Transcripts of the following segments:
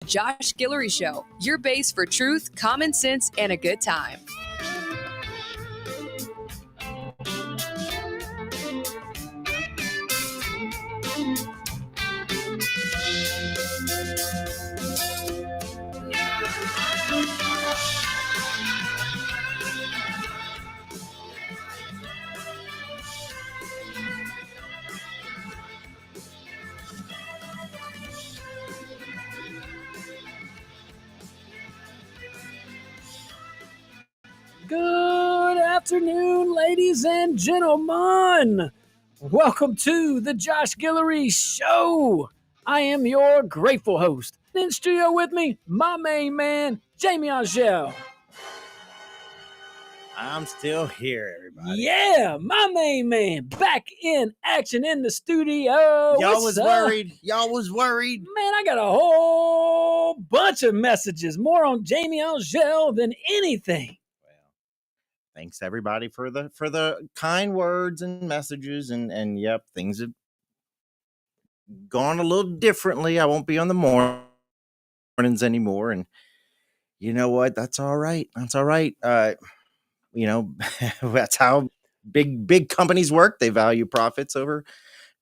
Josh Guillory Show, your base for truth, common sense, and a good time. Good afternoon, ladies and gentlemen. Welcome to the Josh Guillory Show. I am your grateful host. In studio with me, my main man, Jamie Angel. I'm still here, everybody. Yeah, my main man, back in action in the studio. Y'all was worried. Y'all was worried. Man, I got a whole bunch of messages, more on Jamie Angel than anything. Thanks everybody for the kind words and messages, and yep, things have gone a little differently. I won't be on the mornings anymore, and you know what? That's all right. That's all right. You know, that's how big companies work. They value profits over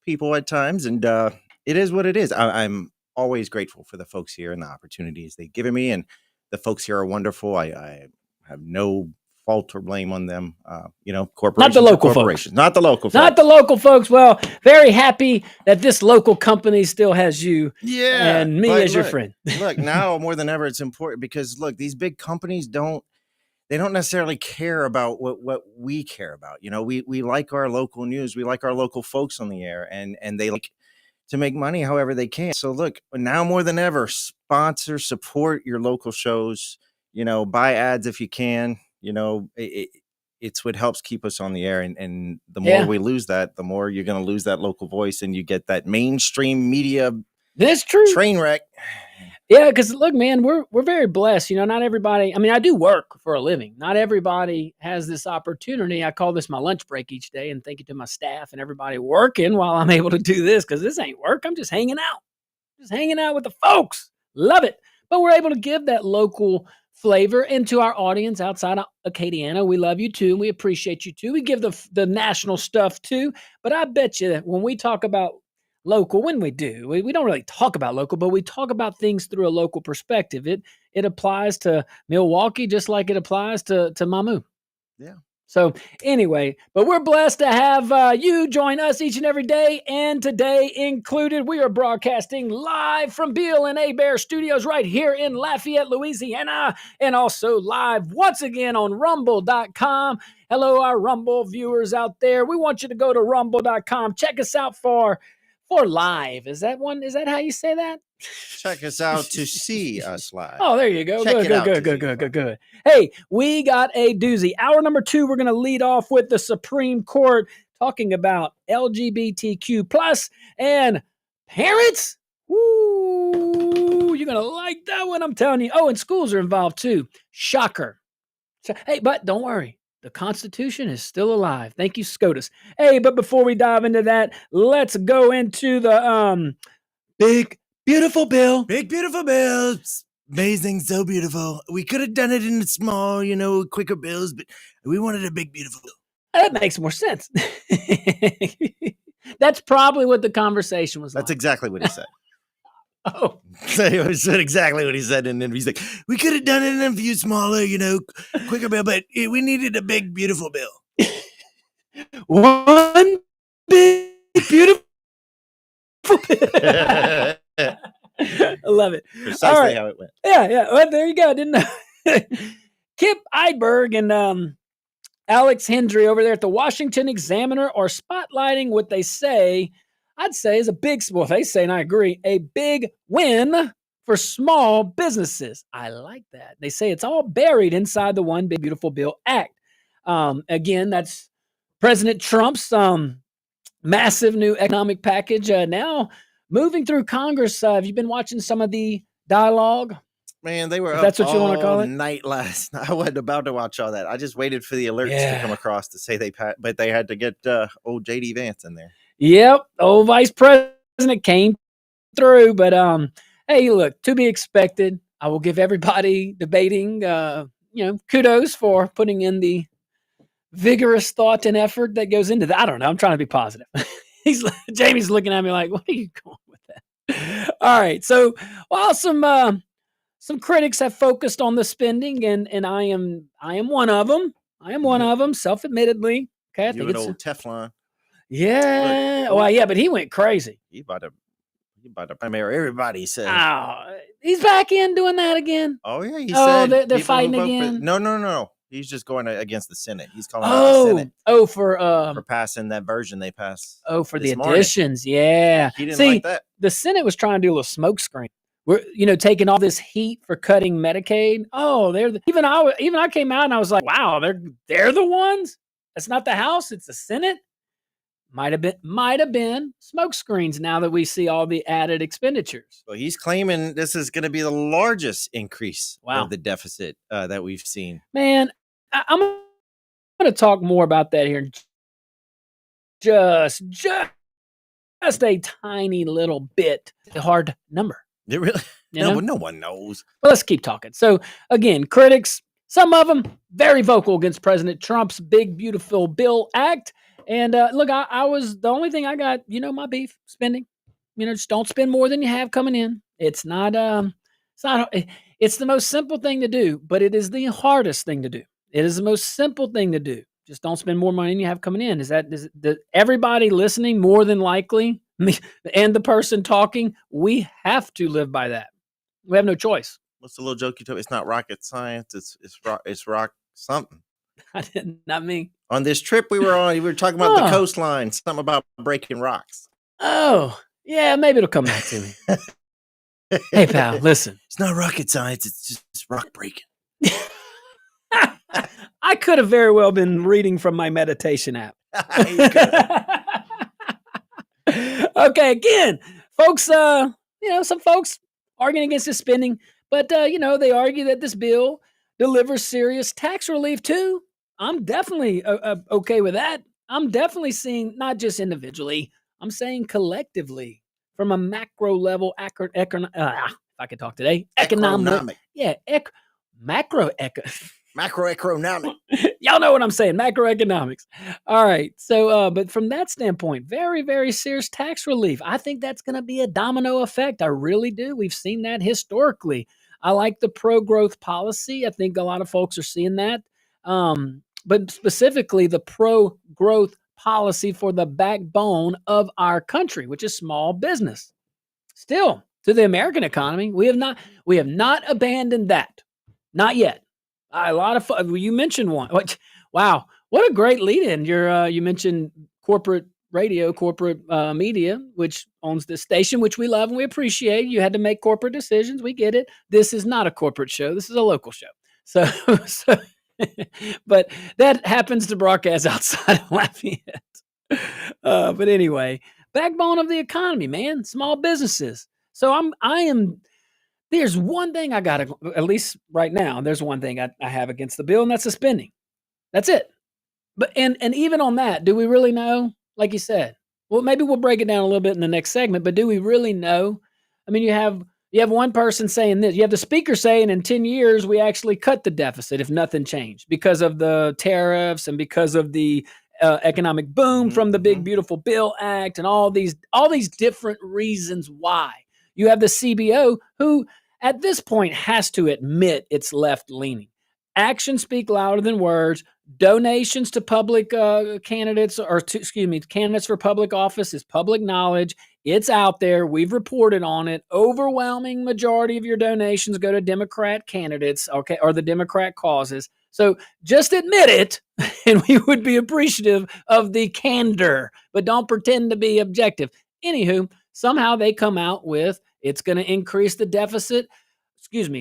people at times, and it is what it is. I'm always grateful for the folks here and the opportunities they've given me, and the folks here are wonderful. I have no fault or blame on them. You know, corporations. Not the local folks. Not the local folks. Not the local folks. Well, very happy that this local company still has you and me as your friend. Look, now more than ever, it's important because, look, these big companies don't necessarily care about what we care about. You know, we like our local news. We like our local folks on the air, and they like to make money however they can. So, look, now more than ever, sponsor, support your local shows. You know, buy ads if you can. You know, it's what helps keep us on the air. And the more we lose that, the more you're going to lose that local voice, and you get that mainstream media train wreck. Yeah, because look, man, we're very blessed. You know, not everybody. I mean, I do work for a living. Not everybody has this opportunity. I call this my lunch break each day, and thank you to my staff and everybody working while I'm able to do this, because this ain't work. I'm just hanging out with the folks. Love it. But we're able to give that local flavor into our audience outside of Acadiana. We love you too. We appreciate you too. We give the national stuff too. But I bet you that when we talk about local, when we do, we don't really talk about local, but we talk about things through a local perspective. It applies to Milwaukee just like it applies to Mamu. Yeah. So anyway, but we're blessed to have you join us each and every day, and today included. We are broadcasting live from Beal and Abear Studios right here in Lafayette, Louisiana, and also live once again on Rumble.com. Hello, our Rumble viewers out there. We want you to go to Rumble.com. Check us out for live. Is that how you say that? Check us out to see us live. Oh, there you go. Good. Hey, we got a doozy. Hour number 2, we're going to lead off with the Supreme Court talking about LGBTQ plus and parents. Ooh, you're going to like that one, I'm telling you. Oh, and schools are involved too. Shocker. So, hey, but don't worry. The Constitution is still alive. Thank you, SCOTUS. Hey, but before we dive into that, let's go into the big, beautiful bill. Big, beautiful bill. It's amazing, so beautiful. We could have done it in small, quicker bills, but we wanted a big, beautiful bill. That makes more sense. That's probably what the conversation was like. That's exactly what he said. Oh. He said exactly what he said, and then he's like, we could have done it in a few smaller, quicker bill, but we needed a big, beautiful bill. One big, beautiful bill. I love it. Precisely how it went. Yeah. Well, there you go. Didn't know. Kip Eidberg and Alex Hendry over there at the Washington Examiner are spotlighting what they say, I'd say, is a big, well, they say, and I agree, a big win for small businesses. I like that. They say it's all buried inside the One Big Beautiful Bill Act. Again, that's President Trump's massive new economic package now moving through Congress. Have you been watching some of the dialogue? Man, they were up that's what you want to call it? Night last night. I wasn't about to watch all that. I just waited for the alerts to come across to say but they had to get old JD Vance in there. Yep, old Vice President came through, but Hey, look, to be expected. I will give everybody debating, kudos for putting in the vigorous thought and effort that goes into that. I don't know. I'm trying to be positive. Jamie's looking at me like, what are you going with that? All right. So while some critics have focused on the spending, and I am one of them. I am one of them, self-admittedly. Okay, I You think an it's old Teflon. yeah. Well, yeah, but he went crazy. He about to primary everybody says. Oh, he's back in doing that again. Oh yeah, he Oh, said they're people who fighting vote again. No. He's just going against the Senate. He's calling out the Senate for passing that version they passed. for the this morning. additions. Yeah. He didn't See, like that. the Senate was trying to do a little smoke screen. We're taking all this heat for cutting Medicaid. Oh, even I came out and I was like, wow, they're the ones. It's not the House, it's the Senate. Might have been smoke screens now that we see all the added expenditures. Well, he's claiming this is going to be the largest increase Wow. of the deficit that we've seen. Man, I'm going to talk more about that here. Just a tiny little bit. A hard number. It really? No one knows. Well, let's keep talking. So again, critics, some of them very vocal against President Trump's big, beautiful bill act. And look, I was the only thing I got, my beef spending. Just don't spend more than you have coming in. It's not it's the most simple thing to do, but it is the hardest thing to do. It is the most simple thing to do. Just don't spend more money than you have coming in. Is everybody listening more than likely, and the person talking, we have to live by that. We have no choice. What's the little joke you told? It's not rocket science. It's rock something. Not me. On this trip we were on, we were talking about the coastline, something about breaking rocks. Oh, yeah, maybe it'll come back to me. Hey, pal, listen. It's not rocket science. It's just rock breaking. I could have very well been reading from my meditation app. Okay, again, folks, some folks arguing against this spending, but, they argue that this bill delivers serious tax relief too. I'm definitely okay with that. I'm definitely seeing, not just individually, I'm saying collectively from a macro level, if I could talk today, economic. Yeah, macroeconomic. Y'all know what I'm saying, macroeconomics. All right. So, but from that standpoint, very, very serious tax relief. I think that's going to be a domino effect. I really do. We've seen that historically. I like the pro-growth policy. I think a lot of folks are seeing that. But specifically the pro-growth policy for the backbone of our country, which is small business. Still, to the American economy, we have not abandoned that. Not yet. A lot of you mentioned one. Wow, what a great lead-in! You mentioned corporate radio, corporate media, which owns this station, which we love and we appreciate. You had to make corporate decisions. We get it. This is not a corporate show. This is a local show. So but that happens to broadcast outside of Lafayette. But anyway, backbone of the economy, man. Small businesses. So there's one thing I got to, at least right now, there's one thing I have against the bill, and that's the spending. That's it. But and even on that, do we really know? Like you said, well, maybe we'll break it down a little bit in the next segment, but do we really know? I mean, you have one person saying this. You have the speaker saying in 10 years, we actually cut the deficit if nothing changed because of the tariffs and because of the economic boom from the Big Beautiful Bill Act and all these different reasons why. You have the CBO who at this point has to admit it's left-leaning. Actions speak louder than words. Donations to public candidates candidates for public office is public knowledge. It's out there. We've reported on it. Overwhelming majority of your donations go to Democrat candidates, okay, or the Democrat causes. So just admit it, and we would be appreciative of the candor, but don't pretend to be objective. Anywho, somehow they come out with it's going to increase the deficit.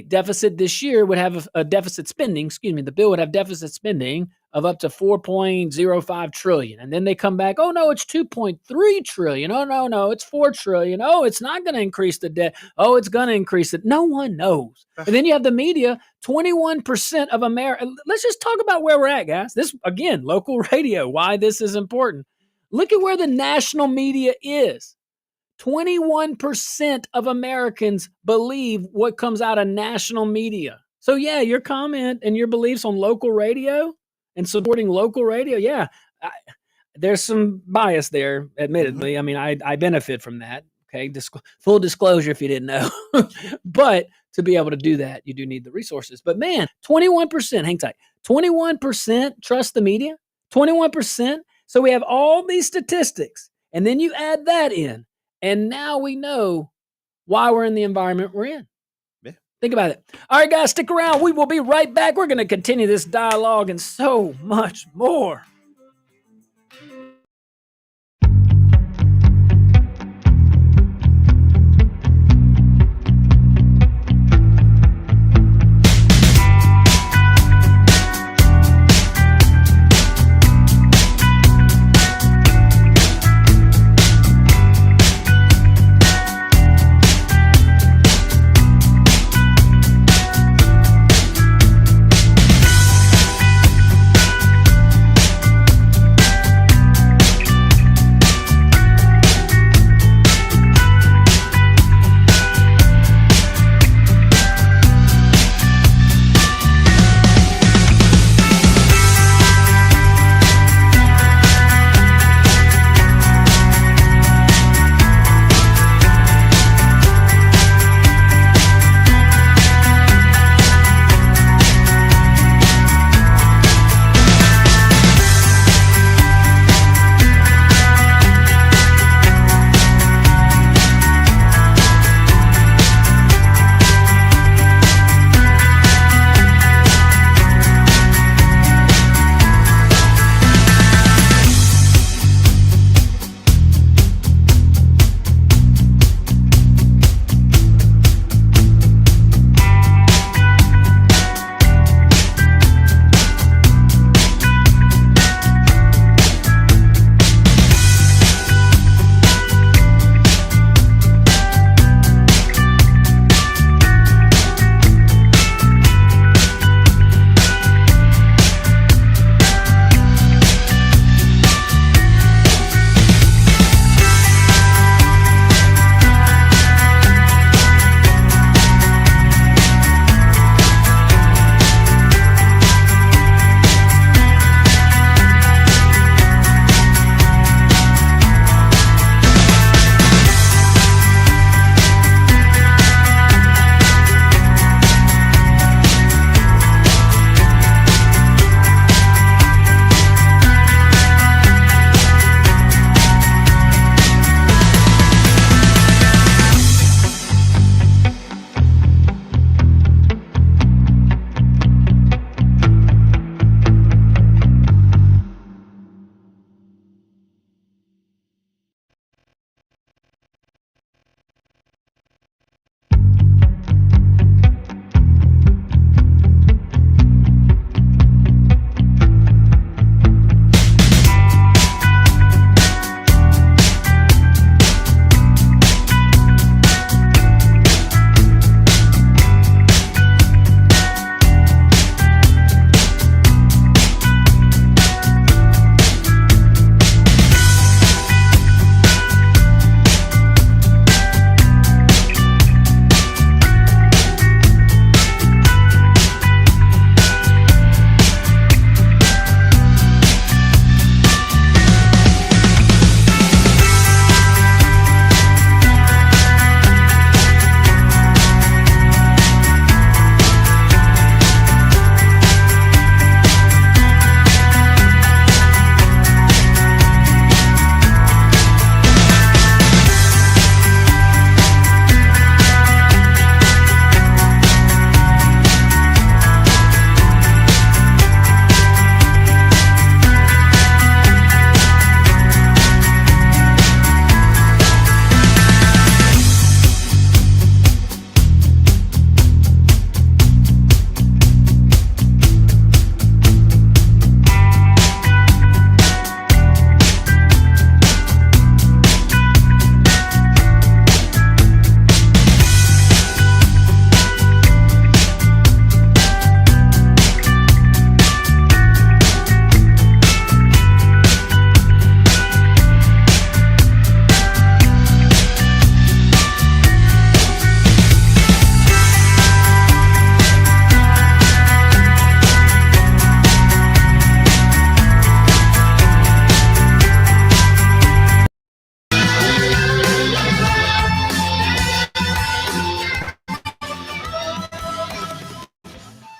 Deficit this year would have a deficit spending. The bill would have deficit spending of up to $4.05 trillion. And then they come back, oh, no, it's $2.3 trillion. Oh, no, it's $4 trillion. Oh, it's not going to increase the debt. Oh, it's going to increase it. No one knows. And then you have the media, 21% of America. Let's just talk about where we're at, guys. This, again, local radio, why this is important. Look at where the national media is. 21% of Americans believe what comes out of national media. So yeah, your comment and your beliefs on local radio and supporting local radio, yeah, there's some bias there, admittedly. I mean, I benefit from that. Okay, full disclosure if you didn't know. But to be able to do that, you do need the resources. But man, 21%, hang tight, 21% trust the media, 21%. So we have all these statistics, and then you add that in, and now we know why we're in the environment we're in. Yeah. Think about it. All right, guys, stick around. We will be right back. We're going to continue this dialogue and so much more.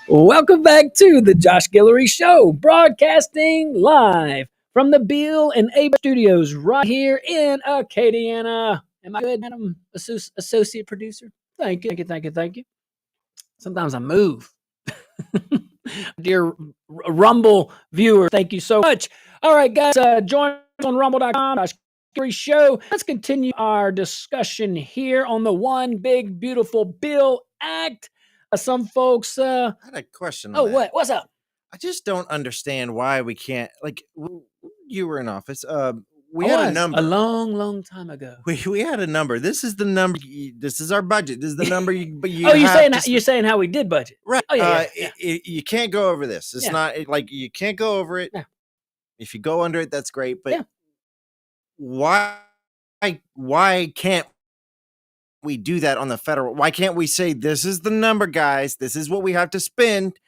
Welcome back to the Josh Guillory Show, broadcasting live from the Bill and Abe Studios right here in Acadiana. Am I good, Madam Associate Producer? Thank you, thank you. Sometimes I move. Dear Rumble viewer, thank you so much. All right, guys, join us on rumble.com. Show. Let's continue our discussion here on the One Big Beautiful Bill Act. Some folks. I had a question. Oh, what? What's up? I just don't understand why we can't. Like, you were in office. We had a number a long time ago. We had a number. This is the number. This is our budget. This is the number. You're saying how we did budget, right? Oh yeah. You can't go over this. It's not like you can't go over it. Yeah. If you go under it, that's great. But Yeah. why can't we do that on the federal? Why can't we say this is the number, guys? This is what we have to spend.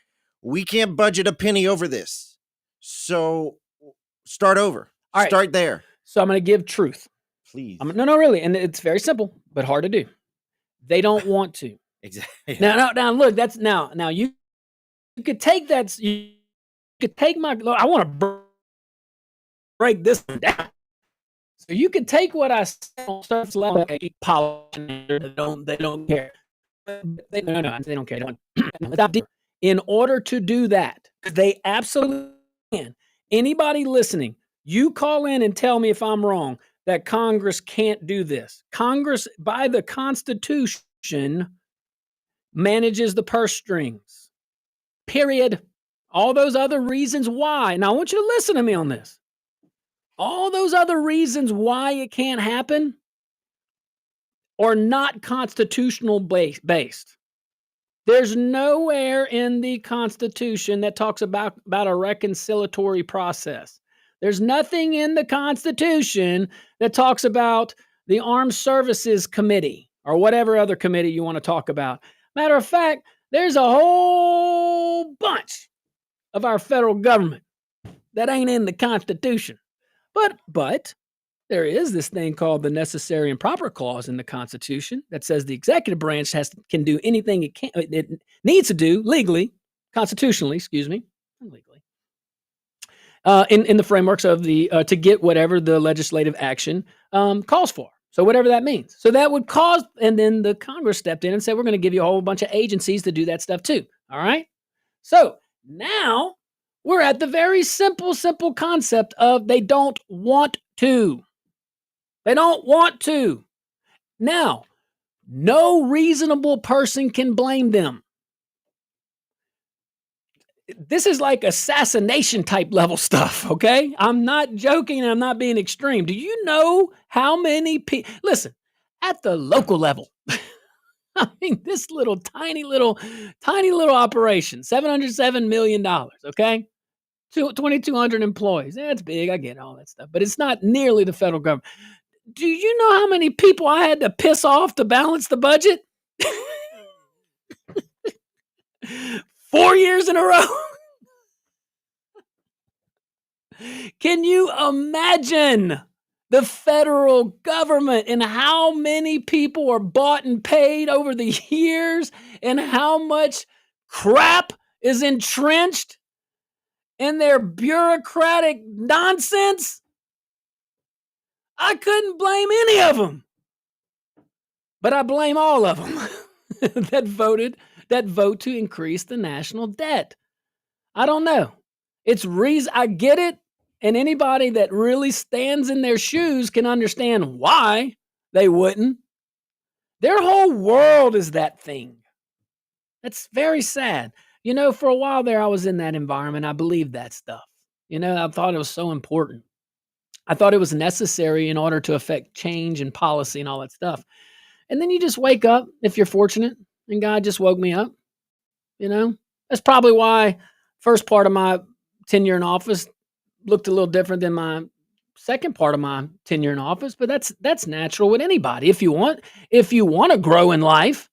We can't budget a penny over this. So start over. All right. Start there. So I'm going to give truth. Please. No, really. And it's very simple, but hard to do. They don't want to. Exactly. Now, look, that's now you could take that. You could take my, I want to break this one down. So you could take what I said on surface level, they don't care. They don't care. In order to do that, they absolutely can. Anybody listening, you call in and tell me if I'm wrong that Congress can't do this. Congress, by the Constitution, manages the purse strings. Period. All those other reasons why. Now, I want you to listen to me on this. All those other reasons why it can't happen are not constitutional based. There's nowhere in the Constitution that talks about a reconciliatory process. There's nothing in the Constitution that talks about the Armed Services Committee or whatever other committee you want to talk about. Matter of fact, there's a whole bunch of our federal government that ain't in the Constitution. But there is this thing called the necessary and proper clause in the Constitution that says the executive branch can do anything it needs to do legally, constitutionally, legally, in the frameworks of the to get whatever the legislative action calls for. So whatever that means. So that would cause, and then the Congress stepped in and said, we're going to give you a whole bunch of agencies to do that stuff too. All right. So now we're at the very simple concept of they don't want to. They don't want to. Now, no reasonable person can blame them. This is like assassination type level stuff, okay? I'm not joking. I'm not being extreme. Do you know how many people, listen, at the local level, I mean, this tiny little operation, $707 million, okay? 2,200 employees. That's big. I get all that stuff, but it's not nearly the federal government. Do you know how many people I had to piss off to balance the budget? 4 years in a row. Can you imagine the federal government and how many people are bought and paid over the years and how much crap is entrenched in their bureaucratic nonsense? I couldn't blame any of them, but I blame all of them that vote to increase the national debt. I don't know. It's reason. I get it. And anybody that really stands in their shoes can understand why they wouldn't. Their whole world is that thing. That's very sad. You know, for a while there, I was in that environment. I believed that stuff. You know, I thought it was so important. I thought it was necessary in order to affect change and policy and all that stuff. And then you just wake up, if you're fortunate, and God just woke me up. You know, that's probably why first part of my tenure in office looked a little different than my second part of my tenure in office. But that's natural with anybody if you want to grow in life.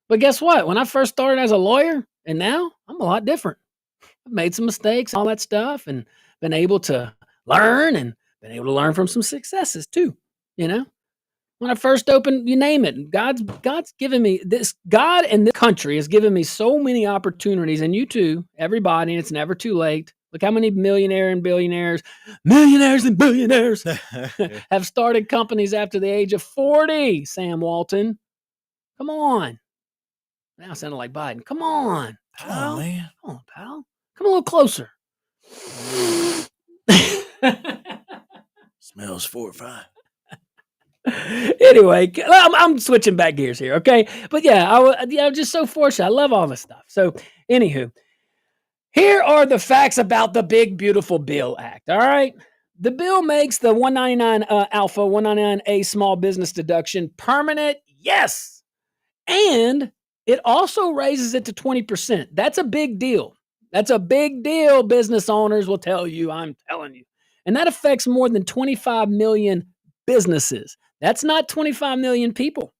But guess what? When I first started as a lawyer, and now I'm a lot different. I've made some mistakes, all that stuff, and been able to learn and been able to learn from some successes too, you know? When I first opened, you name it. God's given me this. God and this country has given me so many opportunities, and you too, everybody. And it's never too late. Look how many millionaires and billionaires have started companies after the age of 40. Sam Walton, come on. Now I sounded like Biden. Come on, pal. Come on, man. Come on, pal. Come a little closer. Smells 4 or 5. Anyway, I'm switching back gears here, okay? But yeah, I'm just so fortunate. I love all this stuff. So, anywho, here are the facts about the Big Beautiful Bill Act, all right? The bill makes the 199 Alpha, 199A small business deduction permanent, yes. And it also raises it to 20%. That's a big deal. That's a big deal, business owners will tell you, I'm telling you. And that affects more than 25 million businesses. That's not 25 million people.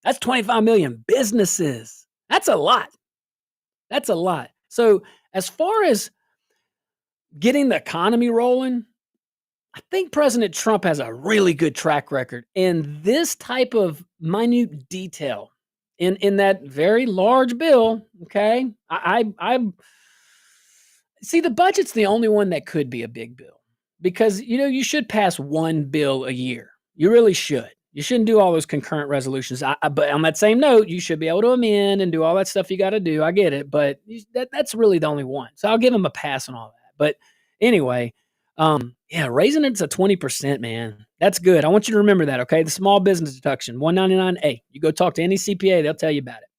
That's 25 million businesses. That's a lot. That's a lot. So as far as getting the economy rolling, I think President Trump has a really good track record in this type of minute detail in that very large bill. Okay. I see the budget's the only one that could be a big bill because, you should pass one bill a year. You really should. You shouldn't do all those concurrent resolutions. But on that same note, you should be able to amend and do all that stuff you got to do. I get it, but that's really the only one. So I'll give him a pass on all that. But anyway, raising it to 20%, man, that's good. I want you to remember that, okay? The small business deduction, 199A. You go talk to any CPA, they'll tell you about it.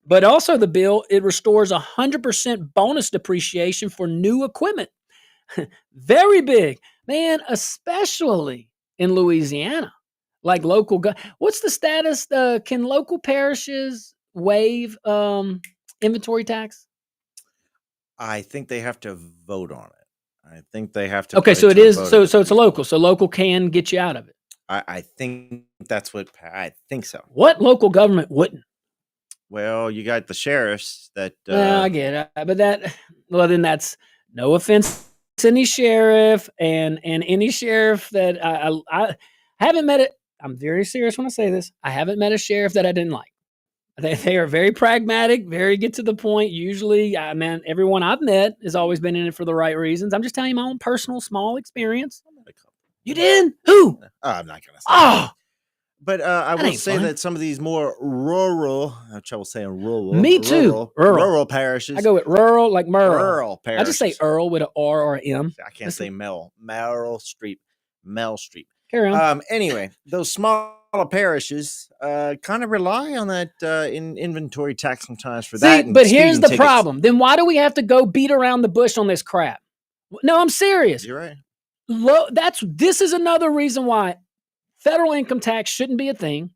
But also the bill, it restores 100% bonus depreciation for new equipment. Very big, man, especially in Louisiana, like local. What's the status? Can local parishes waive inventory tax? I think they have to vote on it. I think they have to. Okay, so it is. So it's a local. So local can get you out of it. I think that's what I think so. What local government wouldn't? Well, you got the sheriffs that. I get it, but then that's no offense to any sheriff and any sheriff that I haven't met it. I'm very serious when I say this. I haven't met a sheriff that I didn't like. They are very pragmatic, very get to the point. Usually, everyone I've met has always been in it for the right reasons. I'm just telling you my own personal small experience. You did? Who? I'm not going to say. Oh. But I will say that some of these more rural, I have trouble saying rural. Me too. Rural parishes. I go with rural, like Merle. Rural parishes. I just say Earl with an R or an M. I can't say Mel. Meryl Streep. Mel Streep. Carry on. Anyway, those smaller parishes kind of rely on that in inventory tax sometimes for that. But here's the problem. Then why do we have to go beat around the bush on this crap? No, I'm serious. You're right. This is another reason why federal income tax shouldn't be a thing.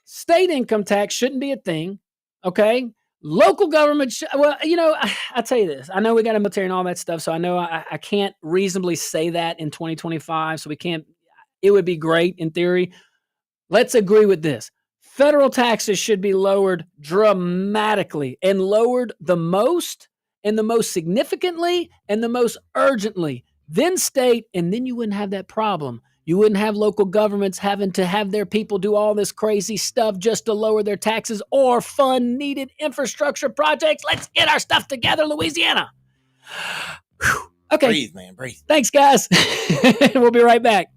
State income tax shouldn't be a thing. Okay. Local government. I'll tell you this. I know we got a military and all that stuff. So I know I can't reasonably say that in 2025. So we can't, it would be great in theory. Let's agree with this. Federal taxes should be lowered dramatically and lowered the most and the most significantly and the most urgently. Then state, and then you wouldn't have that problem. You wouldn't have local governments having to have their people do all this crazy stuff just to lower their taxes or fund needed infrastructure projects. Let's get our stuff together, Louisiana. Whew. Okay. Breathe, man, breathe. Thanks, guys. We'll be right back.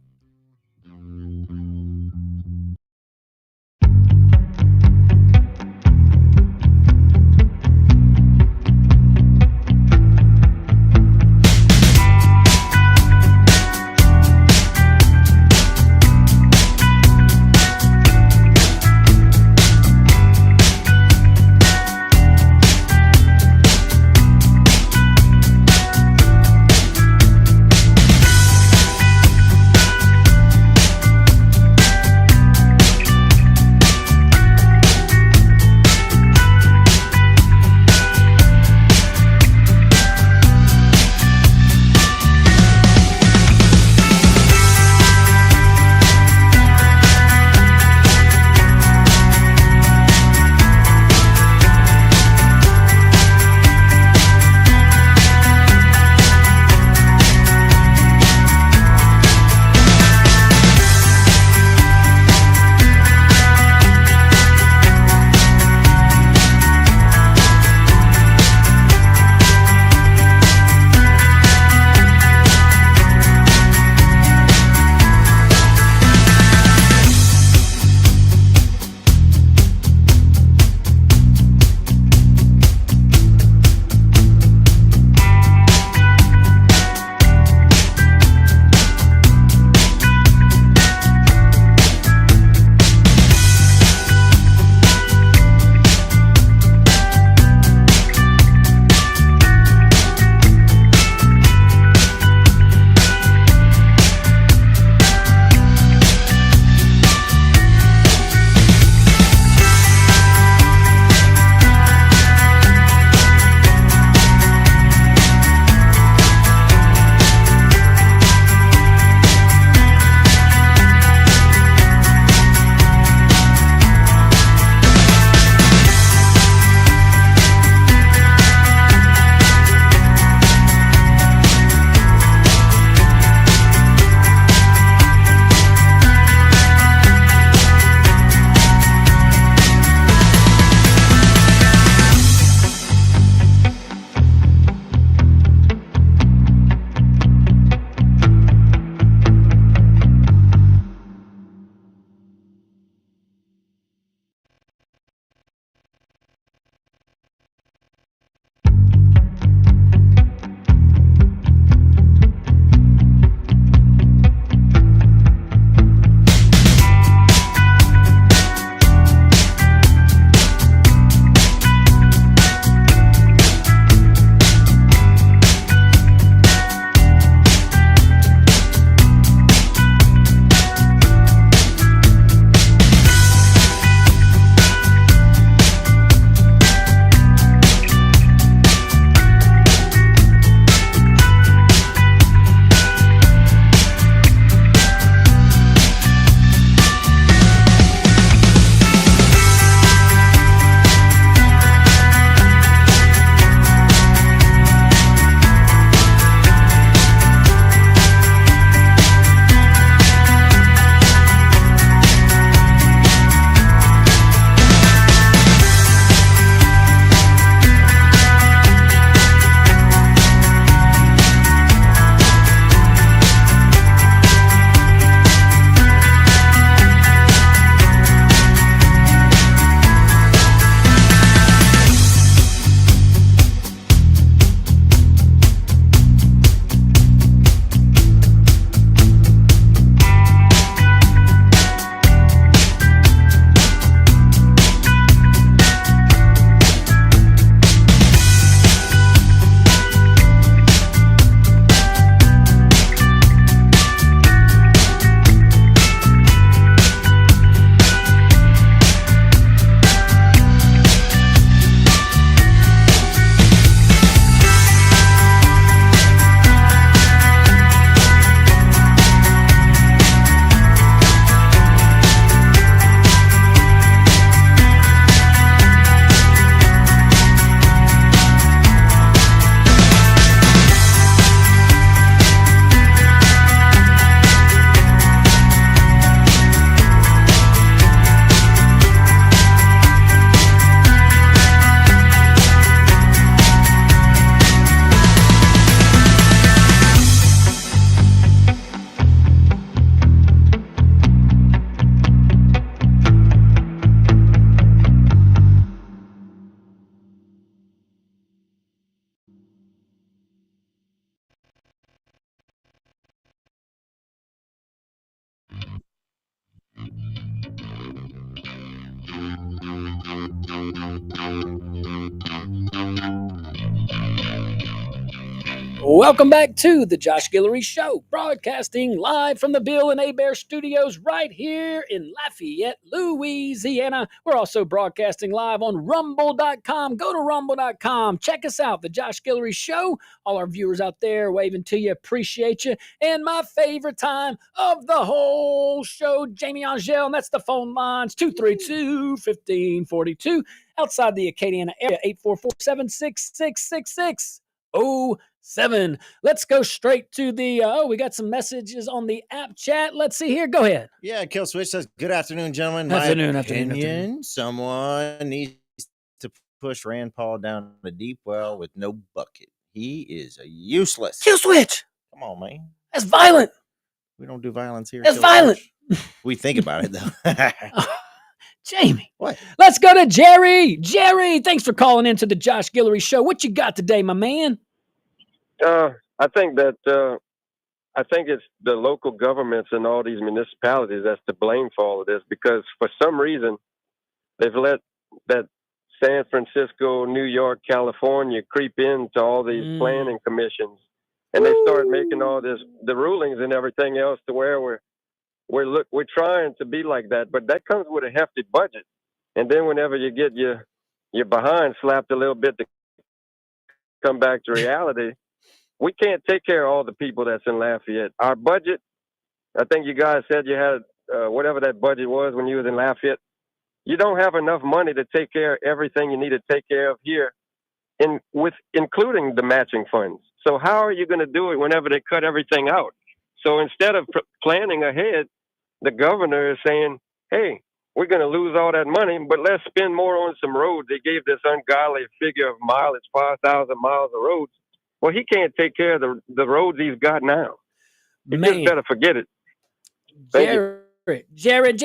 Welcome back to the Josh Guillory Show, broadcasting live from the Bill and Bear Studios right here in Lafayette, Louisiana. We're also broadcasting live on rumble.com. Go to rumble.com. Check us out, the Josh Guillory Show. All our viewers out there waving to you, appreciate you. And my favorite time of the whole show, Jamie Angel, and that's the phone lines, 232-1542. Outside the Acadiana area, 844-766-6666. 07. Let's go straight to the we got some messages on the app chat. Let's see here. Go ahead. Yeah, Kill Switch says, good afternoon, gentlemen. Afternoon. Someone needs to push Rand Paul down a deep well with no bucket. He is a useless. Kill Switch. Come on, man. That's violent. We don't do violence here. That's violent. We think about it, though. Jamie. What? Let's go to Jerry. Jerry, thanks for calling into the Josh Guillory Show. What you got today, my man? I think it's the local governments and all these municipalities that's to blame for all of this, because for some reason they've let that San Francisco, New York, California creep into all these planning commissions, and they start making all the rulings and everything else to where we're trying to be like that, but that comes with a hefty budget, and then whenever you get your behind slapped a little bit to come back to reality. We can't take care of all the people that's in Lafayette. Our budget, I think you guys said you had whatever that budget was when you was in Lafayette. You don't have enough money to take care of everything you need to take care of here, including the matching funds. So how are you going to do it whenever they cut everything out? So instead of planning ahead, the governor is saying, hey, we're going to lose all that money, but let's spend more on some roads. They gave this ungodly figure of mileage, 5,000 miles of roads. Well, he can't take care of the roads he's got now. You just better forget it. Jared,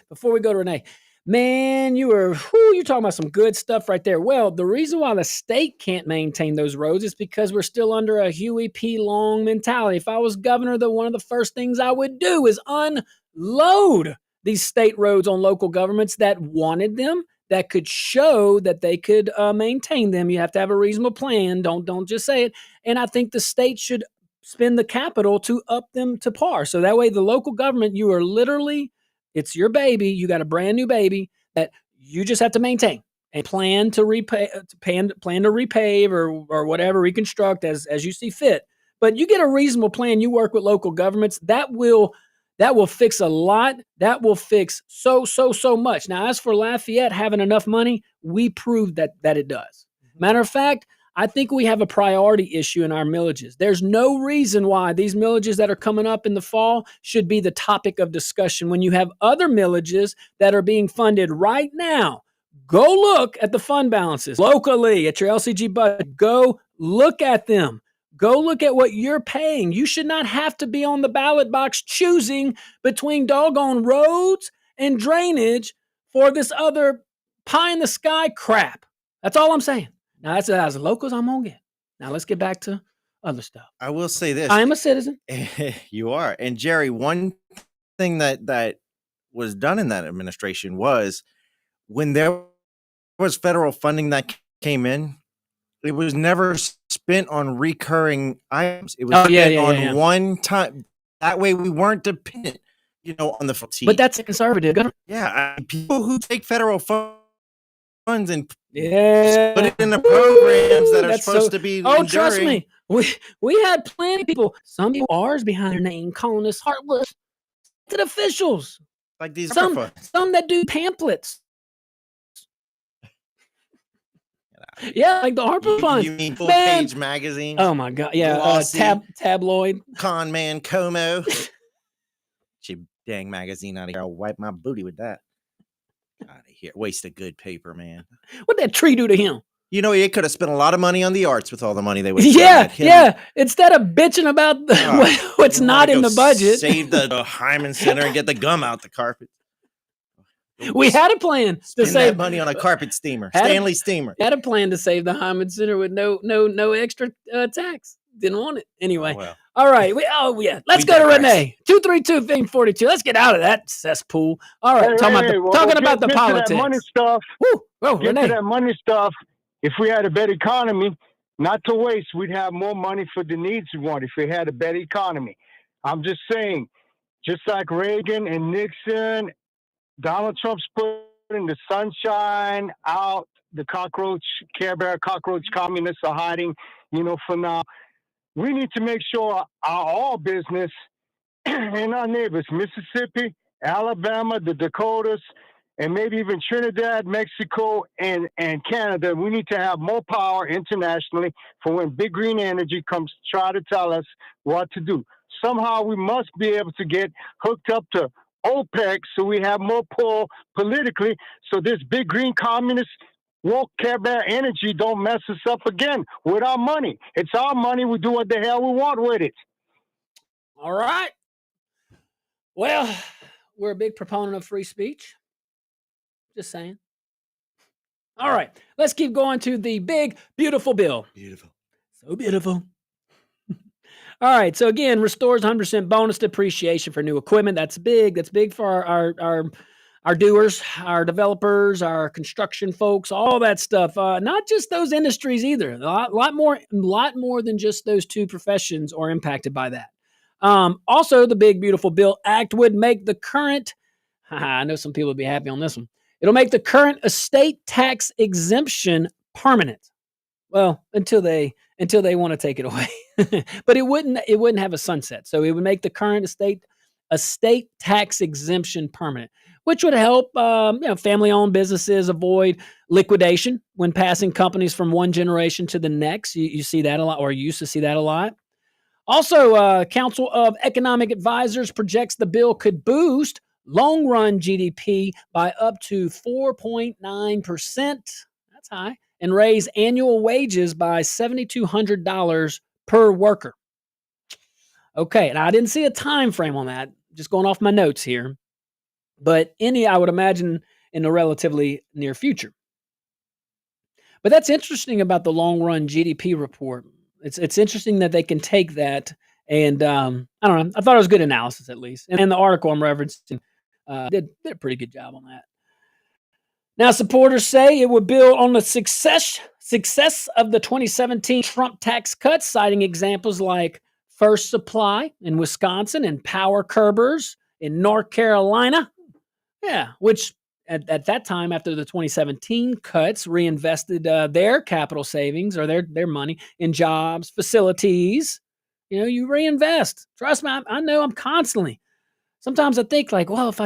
before we go to Renee, man, you're talking about some good stuff right there. Well, the reason why the state can't maintain those roads is because we're still under a Huey P. Long mentality. If I was governor, one of the first things I would do is unload these state roads on local governments that wanted them, that could show that they could maintain them. You have to have a reasonable plan. Don't just say it. And I think the state should spend the capital to up them to par. So that way the local government, you are literally, it's your baby. You got a brand new baby that you just have to maintain and plan to repave or whatever, reconstruct as you see fit. But you get a reasonable plan. You work with local governments. That will fix a lot. That will fix so much. Now, as for Lafayette having enough money, we proved that it does. Matter of fact, I think we have a priority issue in our millages. There's no reason why these millages that are coming up in the fall should be the topic of discussion when you have other millages that are being funded right now. Go look at the fund balances locally at your LCG budget. Go look at them. Go look at what you're paying. You should not have to be on the ballot box choosing between doggone roads and drainage for this other pie in the sky crap. That's all I'm saying. Now, that's as local as I'm going to get. Now, let's get back to other stuff. I will say this. I am a citizen. You are. And Jerry, one thing that was done in that administration was when there was federal funding that came in, it was never spent on recurring items. It was spent on one time. That way we weren't dependent, on the FT. But that's a conservative government. Yeah. People who take federal funds and put it in the programs that are supposed to be enduring. Trust me. We had plenty of people, some people R's behind their name calling us heartless officials. Like these some that do pamphlets. Yeah, like the Harper Fund. You mean Full Page Magazine? Oh my God! Yeah, tabloid. Con Man Como. Get your dang magazine out of here! I'll wipe my booty with that. Out of here! Waste of good paper, man. What'd that tree do to him? They could have spent a lot of money on the arts with all the money they would. Yeah. Instead of bitching about what's not in the budget, save the Hyman Center and get the gum out the carpet. We had a plan to save that money on a carpet steamer, Stanley steamer. Had a plan to save the Hyman Center with no extra tax. Didn't want it anyway. Oh, well. All right. Let's go to Renee. 232-1542. Let's get out of that cesspool. All right. Talking about the politics. That money stuff. Renee. To that money stuff. If we had a better economy, not to waste. We'd have more money for the needs we want if we had a better economy. I'm just saying, just like Reagan and Nixon, Donald Trump's putting the sunshine out. The Care Bear cockroach communists are hiding, for now. We need to make sure our all business and our neighbors, Mississippi, Alabama, the Dakotas, and maybe even Trinidad, Mexico, and Canada, we need to have more power internationally for when big green energy comes to try to tell us what to do. Somehow we must be able to get hooked up to OPEC so we have more pull politically, so this big green communist woke Care Bear energy don't mess us up again with our money. It's our money. We do what the hell we want with it. All right. Well, we're a big proponent of free speech. Just saying. All right. Let's keep going to the big, beautiful bill. Beautiful. So beautiful. All right. So again, restores 100% bonus depreciation for new equipment. That's big. That's big for our doers, our developers, our construction folks, all that stuff. Not just those industries either. A lot more than just those two professions are impacted by that. Also, the big, beautiful bill act would make the current, I know some people would be happy on this one. It'll make the current estate tax exemption permanent. Well, until they want to take it away, but it wouldn't have a sunset. So it would make the current estate tax exemption permanent, which would help family-owned businesses avoid liquidation when passing companies from one generation to the next. You see that a lot, or you used to see that a lot. Also, Council of Economic Advisors projects the bill could boost long-run GDP by up to 4.9%. That's high. And raise annual wages by $7,200 per worker. Okay, and I didn't see a time frame on that. Just going off my notes here. But I would imagine, in the relatively near future. But that's interesting about the long-run GDP report. It's interesting that they can take that and, I don't know, I thought it was good analysis at least. And the article I'm referencing did a pretty good job on that. Now, supporters say it would build on the success of the 2017 Trump tax cuts, citing examples like First Supply in Wisconsin and Power Curbers in North Carolina. Yeah, which at that time, after the 2017 cuts, reinvested their capital savings or their money in jobs, facilities. You reinvest. Trust me, I know I'm constantly. Sometimes I think like, well, if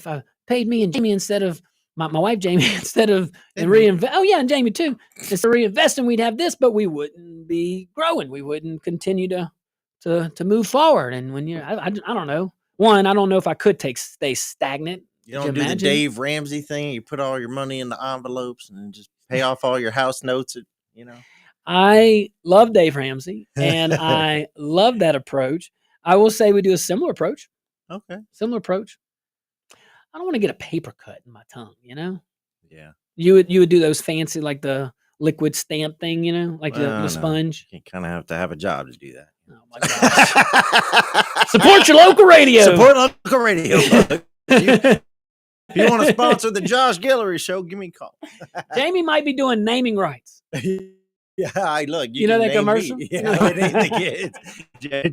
I paid me and Jamie instead of my wife Jamie instead of reinvest. Oh yeah, and Jamie too. Instead of reinvesting, we'd have this, but we wouldn't be growing. We wouldn't continue to move forward. And when I don't know. One, I don't know if I could stay stagnant. You don't do the Dave Ramsey thing. You put all your money in the envelopes and just pay off all your house notes. I love Dave Ramsey, and I love that approach. I will say we do a similar approach. Okay. Similar approach. I don't want to get a paper cut in my tongue, Yeah. You would do those fancy, like the liquid stamp thing, like the sponge. You kind of have to have a job to do that. Oh my gosh. Support your local radio. Support local radio. If you want to sponsor the Josh Guillory show, give me a call. Jamie might be doing naming rights. Yeah, look. You know that commercial? Yeah, it ain't the kids.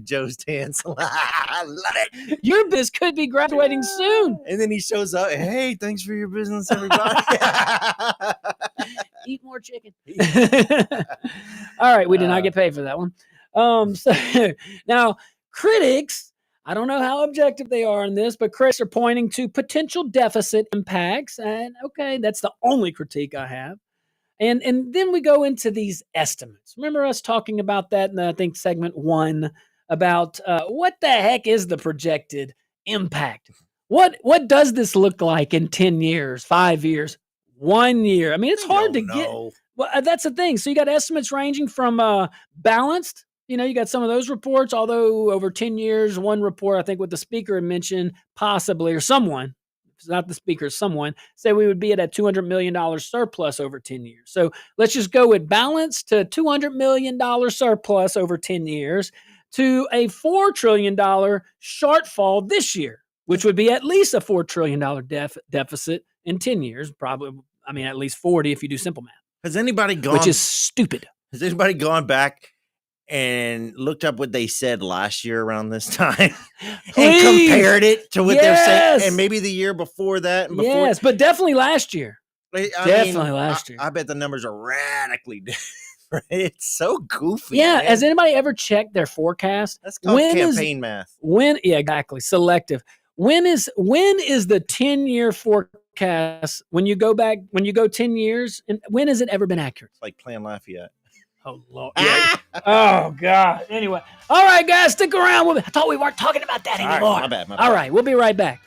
Joe's Tansel. I love it. Your biz could be graduating soon. And then he shows up. Hey, thanks for your business, everybody. Eat more chicken. All right, we did not get paid for that one. So now critics, I don't know how objective they are in this, but critics are pointing to potential deficit impacts. And okay, that's the only critique I have. And then we go into these estimates. Remember us talking about that in, I think, segment 1 about what the heck is the projected impact? What does this look like in 10 years, 5 years, 1 year? I mean, it's hard to get. Well, that's the thing. So you got estimates ranging from balanced. You got some of those reports, although over 10 years, one report, I think what the speaker had mentioned, possibly, or someone, it's not the speaker, someone, said we would be at a $200 million surplus over 10 years. So let's just go with balance to $200 million surplus over 10 years to a $4 trillion shortfall this year, which would be at least a $4 trillion deficit in 10 years. Probably, at least 40 if you do simple math. Has anybody gone? Which is stupid. Has anybody gone back and looked up what they said last year around this time and compared it to what they're saying, and maybe the year before that? And before, yes, but definitely last year. Last year. I bet the numbers are radically different. It's so goofy. Yeah. Man. Has anybody ever checked their forecast? That's called campaign math. Yeah, exactly. Selective. When is the 10-year forecast? When you go 10 years, and when has it ever been accurate? It's like Plan Lafayette. Oh Lord! Yeah. Oh God! Anyway, all right, guys, stick around. I thought we weren't talking about that anymore. Right, my bad. All right, we'll be right back.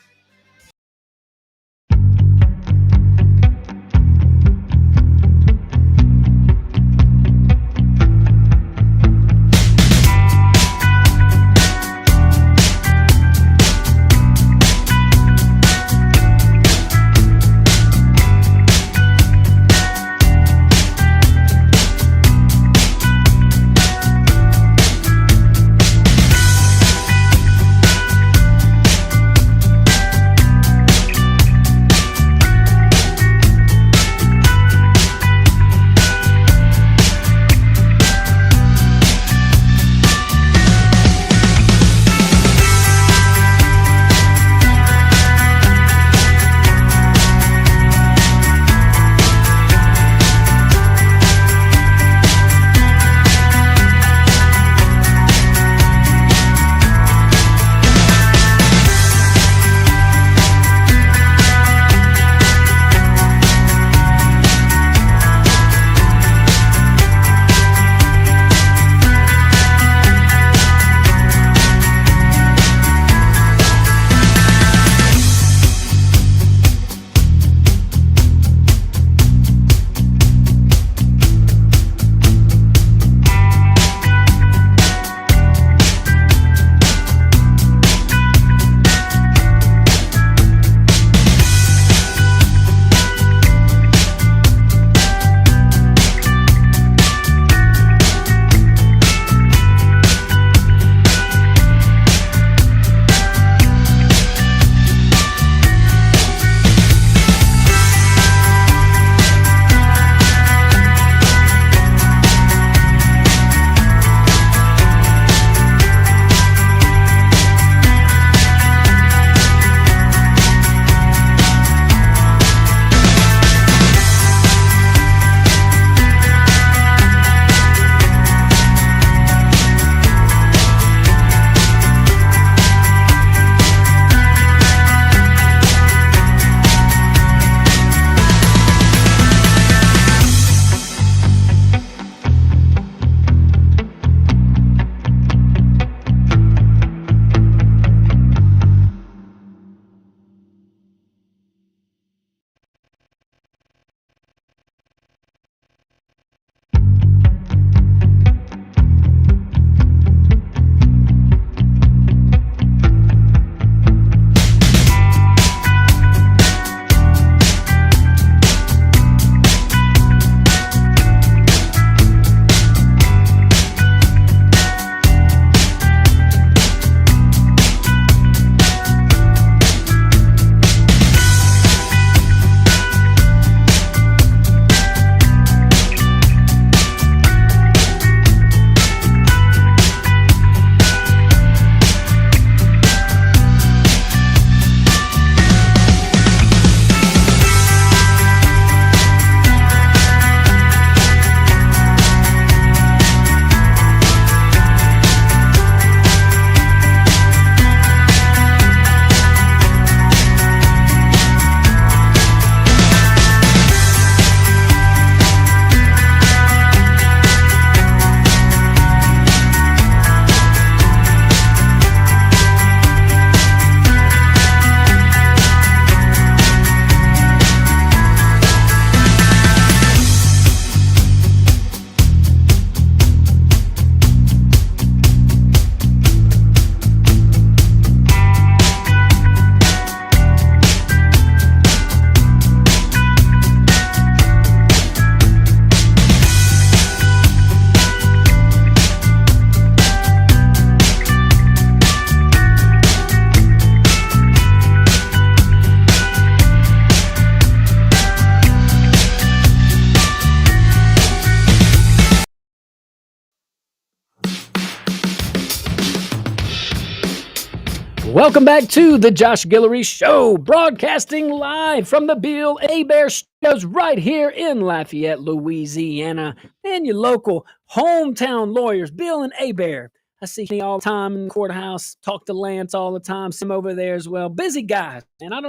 Welcome back to the Josh Guillory Show, broadcasting live from the Bill Bear Studios right here in Lafayette, Louisiana, and your local hometown lawyers, Bill and Bear. I see me all the time in the courthouse, talk to Lance all the time, see him over there as well. Busy guys, and I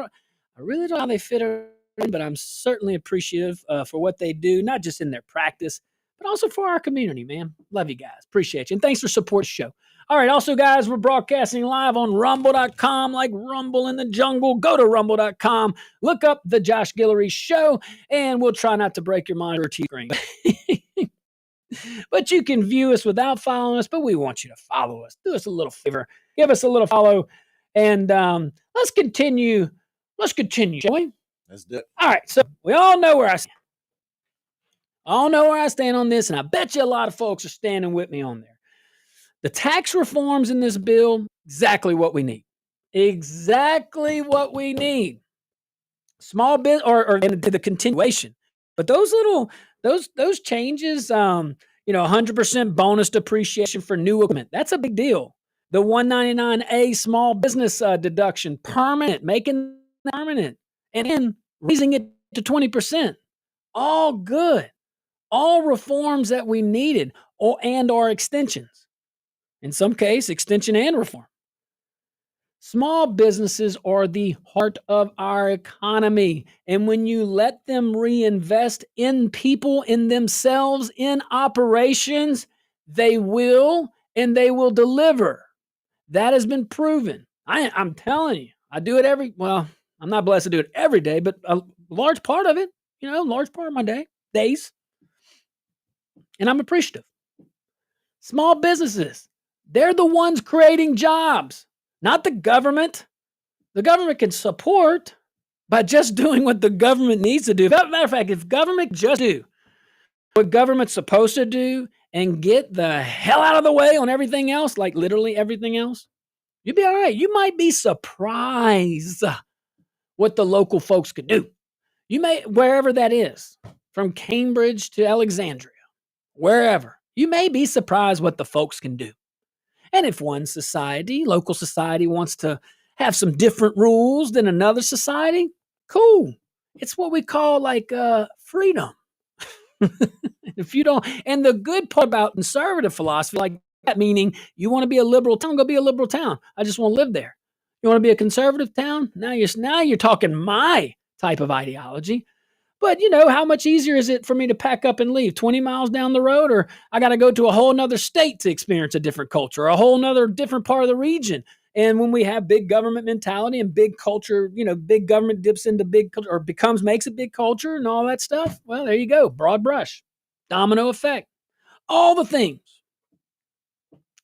really don't know how they fit in, but I'm certainly appreciative for what they do, not just in their practice, but also for our community, man. Love you guys. Appreciate you. And thanks for supporting the show. All right. Also, guys, we're broadcasting live on rumble.com, like Rumble in the Jungle. Go to rumble.com, look up the Josh Guillory Show, and we'll try not to break your monitor screen. But you can view us without following us, but we want you to follow us. Do us a little favor. Give us a little follow. And let's continue. Shall we? Let's do it. All right. So we all know where I stand. All know where I stand on this, and I bet you a lot of folks are standing with me on there. The tax reforms in this bill, exactly what we need. Exactly what we need. Small bit or the continuation. But those changes, 100% bonus depreciation for new equipment, that's a big deal. The 199A small business deduction, permanent, making it permanent, and then raising it to 20%. All good. All reforms that we needed or extensions. In some case, extension and reform. Small businesses are the heart of our economy. And when you let them reinvest in people, in themselves, in operations, they will deliver. That has been proven. I'm telling you, I do it I'm not blessed to do it every day, but a large part of it, large part of my days. And I'm appreciative. Small businesses, they're the ones creating jobs, not the government. The government can support by just doing what the government needs to do. Matter of fact, if government just do what government's supposed to do and get the hell out of the way on everything else, like literally everything else, you'd be all right. You might be surprised what the local folks could do. You may, wherever that is, from Cambridge to Alexandria, wherever, you may be surprised what the folks can do. And if one local society wants to have some different rules than another society, cool. It's what we call freedom. If you don't, and the good part about conservative philosophy, like that, meaning you want to be a liberal town, go be a liberal town. I just want to live there. You want to be a conservative town? Now you're talking my type of ideology. But how much easier is it for me to pack up and leave 20 miles down the road, or I got to go to a whole nother state to experience a different culture, a whole nother different part of the region? And when we have big government mentality and big culture, big government dips into big culture or makes a big culture and all that stuff. Well, there you go. Broad brush, domino effect, all the things.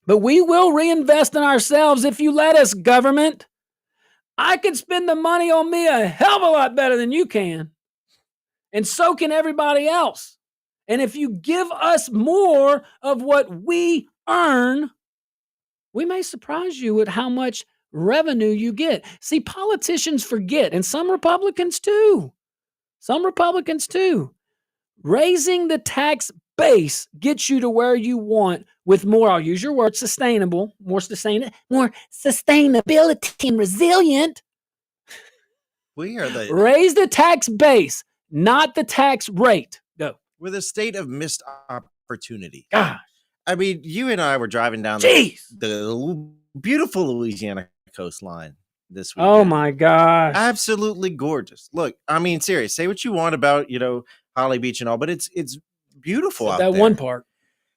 But we will reinvest in ourselves if you let us, government. I can spend the money on me a hell of a lot better than you can. And so can everybody else. And if you give us more of what we earn, we may surprise you at how much revenue you get. See, politicians forget, and some Republicans too. Raising the tax base gets you to where you want with more, I'll use your word, sustainable, more sustainability and resilient. Raise the tax base, not the tax rate. Go. With a state of missed opportunity. Gosh. I mean, you and I were driving down the beautiful Louisiana coastline this weekend. Oh my gosh. Absolutely gorgeous. Look, I mean, serious. Say what you want about, Holly Beach and all, but it's beautiful out there. That one part.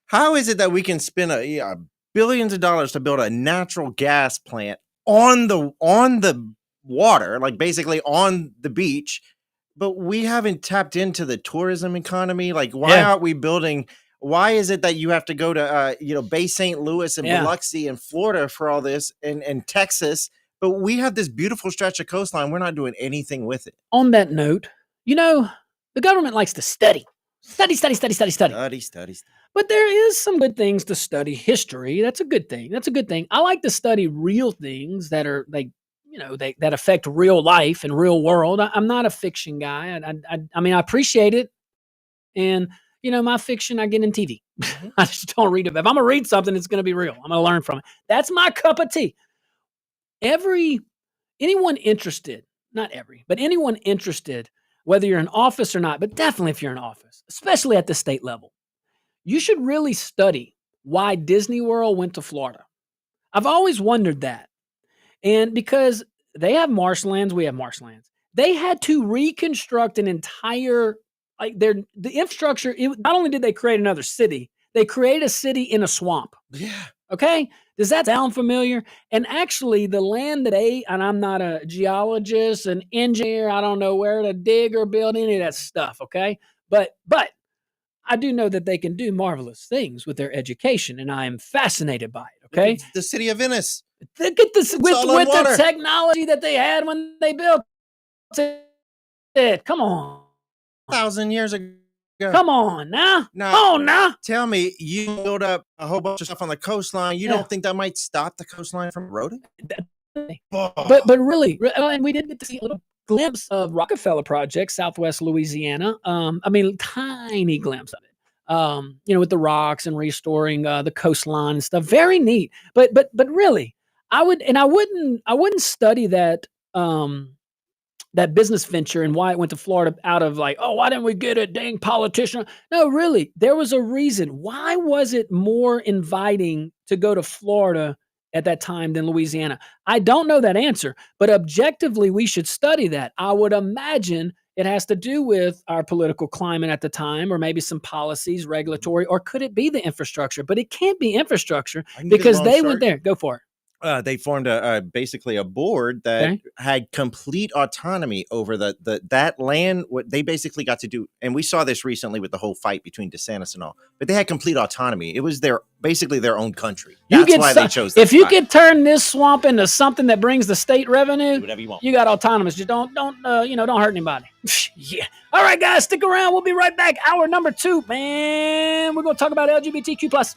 How is it that we can spend billions of dollars to build a natural gas plant on the water, like basically on the beach, but we haven't tapped into the tourism economy? Like, why aren't we building? Why is it that you have to go to Bay St. Louis and Biloxi and Florida for all this, and Texas, but we have this beautiful stretch of coastline? We're not doing anything with it. On that note, the government likes to study. Study. But there is some good things to study. History, that's a good thing. I like to study real things that are that affect real life and real world. I'm not a fiction guy. I mean, I appreciate it. And, my fiction, I get in TV. I just don't read it. If I'm going to read something, it's going to be real. I'm going to learn from it. That's my cup of tea. anyone interested, not every, but anyone interested, whether you're in office or not, but definitely if you're in office, especially at the state level, you should really study why Disney World went to Florida. I've always wondered that. And because they have marshlands, we have marshlands. They had to reconstruct an entire, the infrastructure. Not only did they create another city, they created a city in a swamp. Yeah. Okay. Does that sound familiar? And actually, the land that and I'm not a geologist, an engineer, I don't know where to dig or build any of that stuff. Okay. But I do know that they can do marvelous things with their education, and I am fascinated by it. Okay. The city of Venice. Look at this with the technology that they had when they built it. Come on. 1,000 years ago. Come on now. Tell me, you build up a whole bunch of stuff on the coastline. You don't think that might stop the coastline from eroding? But really, and we did get to see a little glimpse of Rockefeller Project, Southwest Louisiana. Tiny glimpse of it. With the rocks and restoring the coastline and stuff. Very neat. But really, I wouldn't study that that business venture and why it went to Florida out of why didn't we get a dang politician? No, really, there was a reason. Why was it more inviting to go to Florida at that time than Louisiana? I don't know that answer, but objectively, we should study that. I would imagine it has to do with our political climate at the time, or maybe some policies, regulatory, or could it be the infrastructure? But it can't be infrastructure because they went there. Go for it. They formed basically a board that had complete autonomy over that land. What they basically got to do, and we saw this recently with the whole fight between DeSantis and all. But they had complete autonomy. It was basically their own country. That's why they chose. If you could turn this swamp into something that brings the state revenue, do whatever you want. You got autonomous. Just don't hurt anybody. Yeah. All right, guys, stick around. We'll be right back. Hour number 2, man. We're gonna talk about LGBTQ+.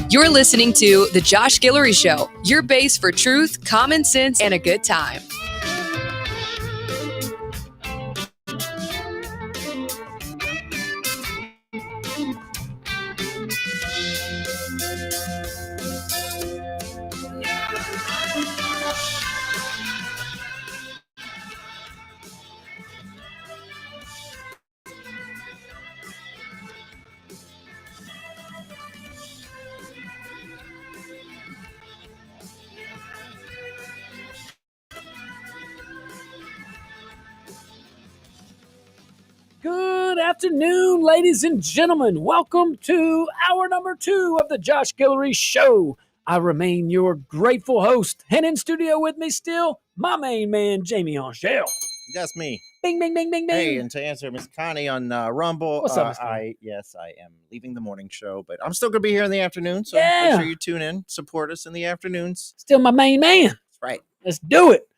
You're listening to The Josh Guillory Show, your base for truth, common sense, and a good time. Good afternoon, ladies and gentlemen. Welcome to hour number 2 of the Josh Guillory Show. I remain your grateful host, and in studio with me still, my main man, Jamie Angel. That's me. Bing, bing, bing, bing, bing. Hey, and to answer Miss Connie on Rumble, What's up, Miss Connie? I am leaving the morning show, but I'm still going to be here in the afternoon, so Yeah. make sure you tune in, support us in the afternoons. Still my main man. That's right. Let's do it.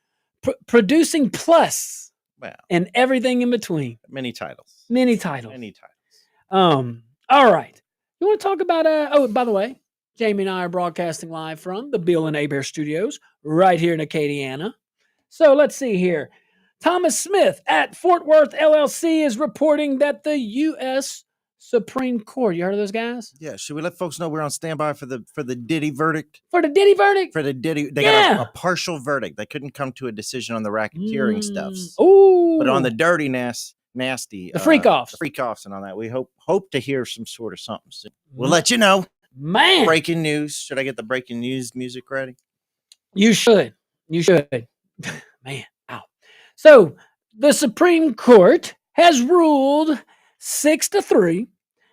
Producing plus Well, and everything in between. many titles. Many titles. Many titles. All right. You want to talk about oh, by the way, Jamie and I are broadcasting live from the Bill and Abear Studios right here in Acadiana. So let's see here. Thomas Smith at Fort Worth LLC is reporting that the U.S. Supreme Court, you heard of those guys? Yeah, should we let folks know we're on standby for the Diddy verdict? For the Diddy verdict? For the Diddy, they Yeah. got a partial verdict. They couldn't come to a decision on the racketeering stuffs. Ooh. But on the dirty, nasty, The freak-offs. the freak-offs and all that, we hope to hear some sort of something soon. We'll let you know. Man. Breaking news. Should I get the breaking news music ready? You should. You should. Man, ow. So the Supreme Court has ruled 6-3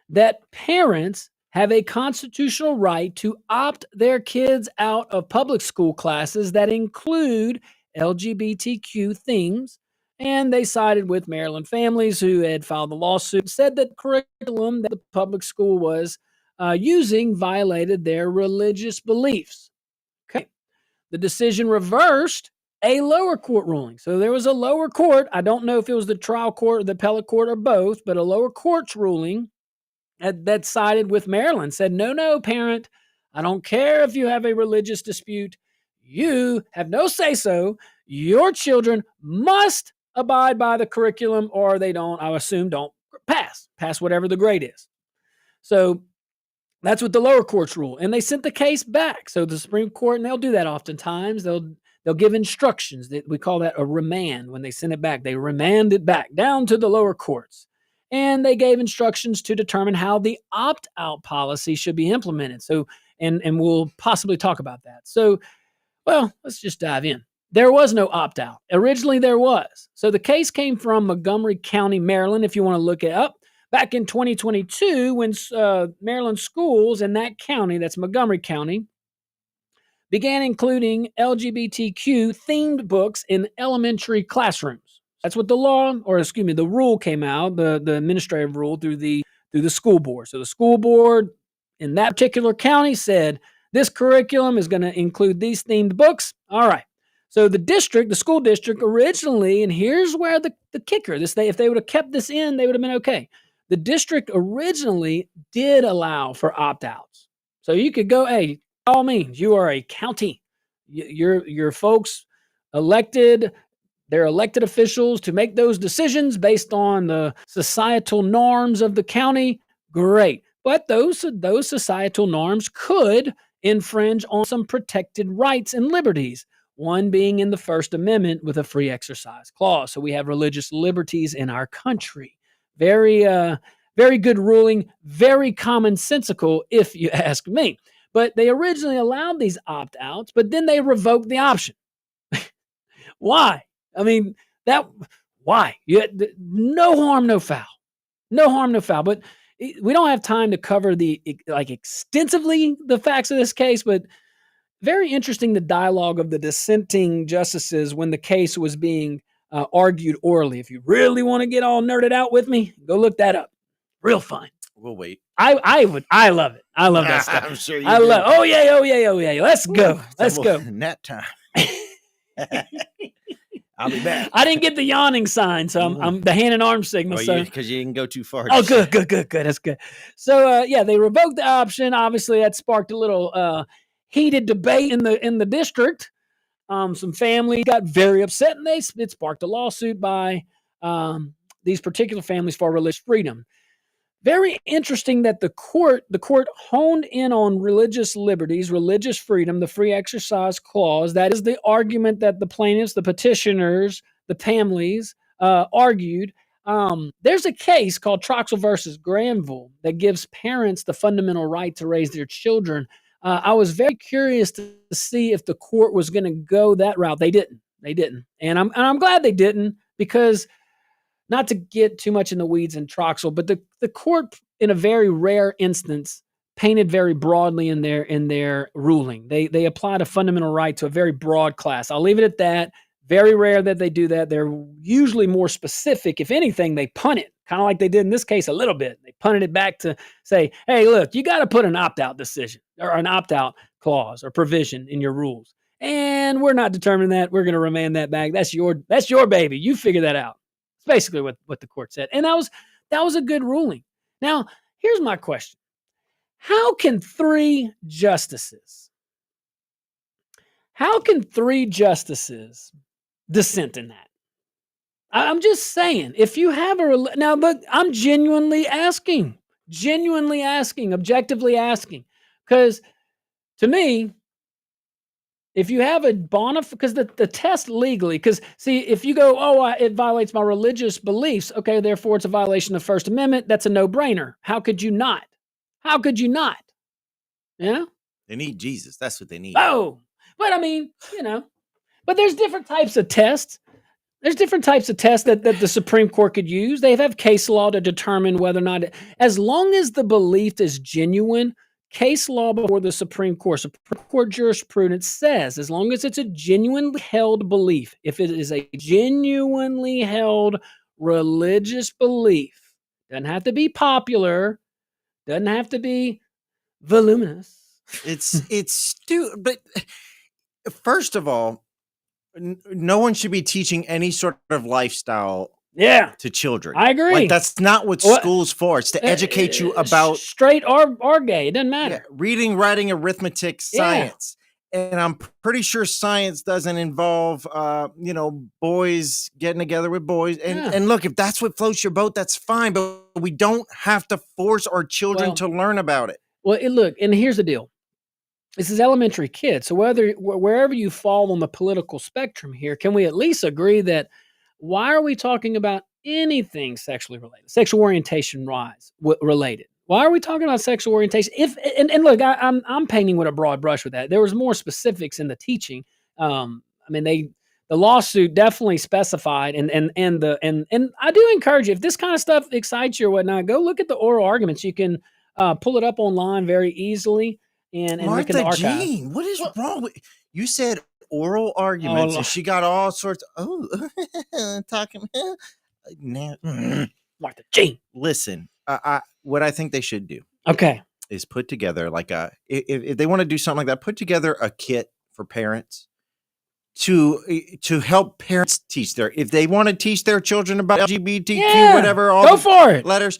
that parents have a constitutional right to opt their kids out of public school classes that include LGBTQ themes. And they sided with Maryland families who had filed the lawsuit, said that curriculum that the public school was using violated their religious beliefs. Okay. The decision reversed a lower court ruling. So there was a lower court. I don't know if it was the trial court or the appellate court or both, but a lower court's ruling that sided with Maryland, said, no, parent, I don't care if you have a religious dispute. You have no say-so. Your children must abide by the curriculum, or they don't, I assume, don't pass whatever the grade is. So that's what the lower courts rule. And they sent the case back. So the Supreme Court, and they'll do that oftentimes, they'll give instructions. That we call that a remand. When they send it back, they remand it back down to the lower courts. And they gave instructions to determine how the opt-out policy should be implemented. So, and we'll possibly talk about that. So, well, let's just dive in. There was no opt-out. Originally, there was. So the case came from Montgomery County, Maryland, if you want to look it up. Back in 2022, when Maryland schools in that county, that's Montgomery County, began including LGBTQ themed books in elementary classrooms. That's what the rule came out, the administrative rule through the school board. So the school board in that particular county said, this curriculum is going to include these themed books. All right. So the school district originally, and here's where the kicker, if they would have kept this in, they would have been okay. The district originally did allow for opt-outs. So you could go, hey, by all means, you are a county. Your folks elected, they're elected officials to make those decisions based on the societal norms of the county. Great. But those societal norms could infringe on some protected rights and liberties, one being in the First Amendment with a free exercise clause. So we have religious liberties in our country. Very good ruling, very commonsensical, if you ask me. But they originally allowed these opt-outs, but then they revoked the option. Why? I mean, why? No harm, no foul. No harm, no foul. But we don't have time to cover extensively the facts of this case, but very interesting the dialogue of the dissenting justices when the case was being argued orally. If you really want to get all nerded out with me, go look that up. Real fun. We'll wait. I love it. I love that stuff. I'm sure you I do. love. Oh yeah. Let's go. Let's go. Nap time. I'll be back. I didn't get the yawning sign, so I'm the hand and arm signal. Because you didn't go too far. Oh, good. That's good. So, they revoked the option. Obviously, that sparked a little heated debate in the district. Some families got very upset, and it sparked a lawsuit by these particular families for religious freedom. Very interesting that the court honed in on religious liberties, religious freedom, the free exercise clause. That is the argument that the plaintiffs, the petitioners, the families argued. There's a case called Troxel versus Granville that gives parents the fundamental right to raise their children. I was very curious to see if the court was going to go that route. They didn't, and I'm glad they didn't, because not to get too much in the weeds in Troxel, but the court, in a very rare instance, painted very broadly in their ruling. They applied a fundamental right to a very broad class. I'll leave it at that. Very rare that they do that. They're usually more specific. If anything, they punt it, kind of like they did in this case a little bit. They punted it back to say, hey, look, you got to put an opt-out decision or an opt-out clause or provision in your rules. And we're not determining that. We're going to remand that back. That's your baby. You figure that out. It's basically what the court said. And that was a good ruling. Now, here's my question. How can three justices dissent in that? I'm just saying, if you have now look, I'm genuinely asking, objectively asking, because to me, if you have a bona fide, because the test legally, because see, if you go, it violates my religious beliefs, okay, therefore it's a violation of the First Amendment, that's a no-brainer. How could you not? Yeah? They need Jesus. That's what they need. Oh, but I mean, but there's different types of tests. There's different types of tests that the Supreme Court could use. They have case law to determine whether or not, as long as the belief is genuine, case law before the Supreme Court jurisprudence says, as long as it's a genuinely held belief, if it is a genuinely held religious belief, doesn't have to be popular, doesn't have to be voluminous. It's but first of all, no one should be teaching any sort of lifestyle to children. I agree. Like, that's not what school's for. It's to educate you about straight or gay. It doesn't matter. Reading, writing, arithmetic, science. And I'm pretty sure science doesn't involve, boys getting together with boys. And look, if that's what floats your boat, that's fine. But we don't have to force our children to learn about it. Well, look, and here's the deal. This is elementary kids. So wherever you fall on the political spectrum here, can we at least agree that why are we talking about anything sexually related, sexual orientation related? Why are we talking about sexual orientation? And look, I'm painting with a broad brush with that. There was more specifics in the teaching. The lawsuit definitely specified, and I do encourage you, if this kind of stuff excites you or whatnot, go look at the oral arguments. You can pull it up online very easily and look at the archive. Jean, what is wrong with you? Said oral arguments, and she got all sorts of talking. Martha Jean, listen. What I think they should do, is put together like if they want to do something like that, put together a kit for parents to help parents teach if they want to teach their children about LGBTQ, whatever, go for it. Letters,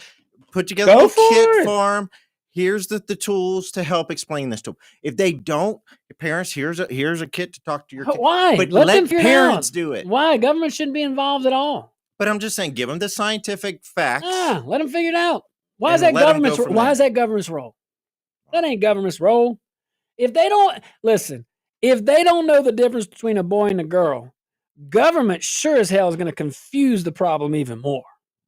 put together a kit for them. Here's the tools to help explain this to them. If they don't, parents, here's a kit to talk to your kid. Why? But let them parents do it. Why? Government shouldn't be involved at all. But I'm just saying, give them the scientific facts. Let them figure it out. Why is that government's role? That ain't government's role. If they don't know the difference between a boy and a girl, government sure as hell is going to confuse the problem even more.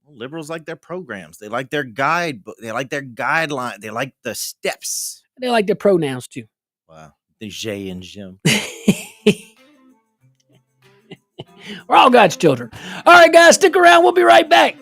Liberals like their programs. They like their guidebook. They like their guideline. They like the steps. They like their pronouns too. Wow. The J and Jim. We're all God's children. All right, guys, stick around. We'll be right back.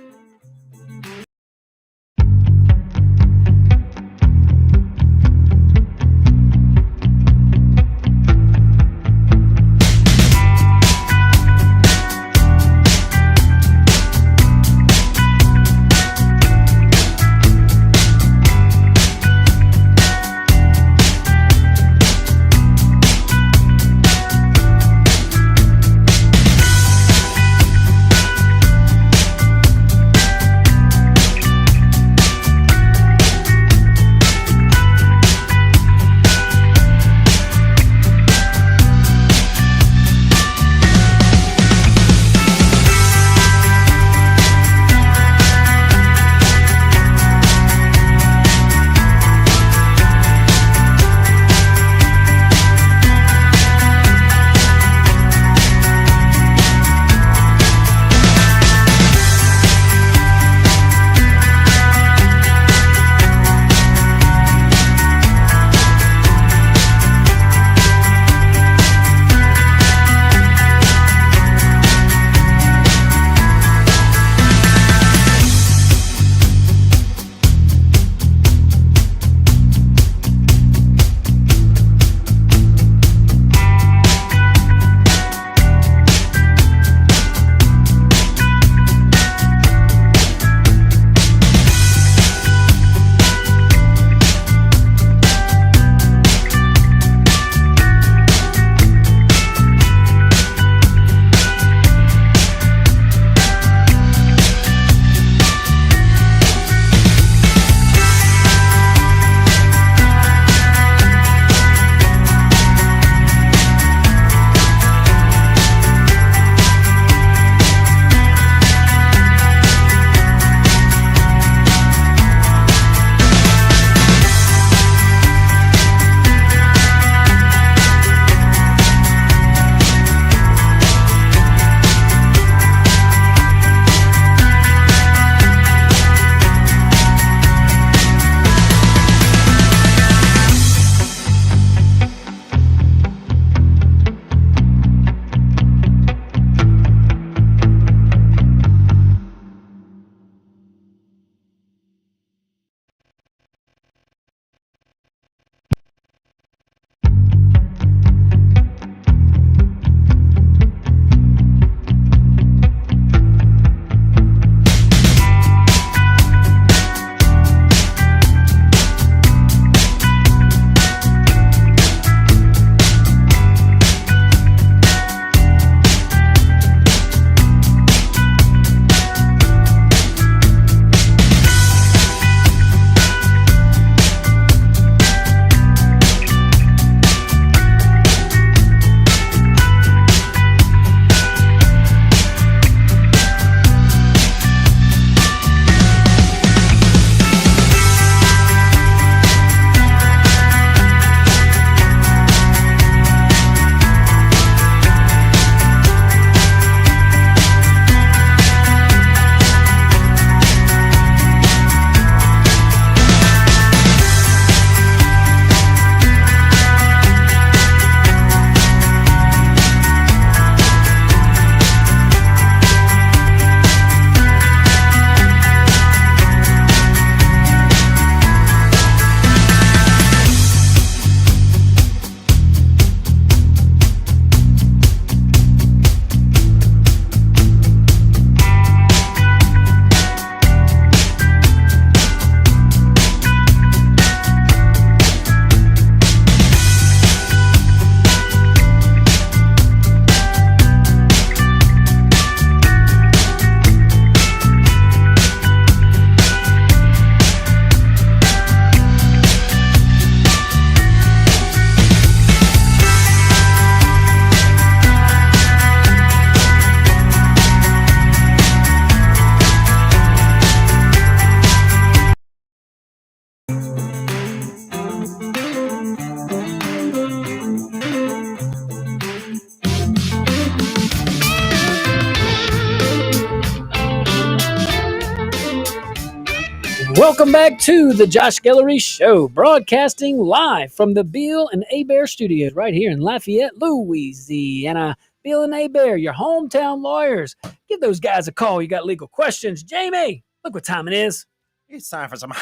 Welcome back to the Josh Guillory Show, broadcasting live from the Bill and Abear Studios right here in Lafayette, Louisiana. Bill and Abear, your hometown lawyers. Give those guys a call. You got legal questions. Jamie, look what time it is. It's time for some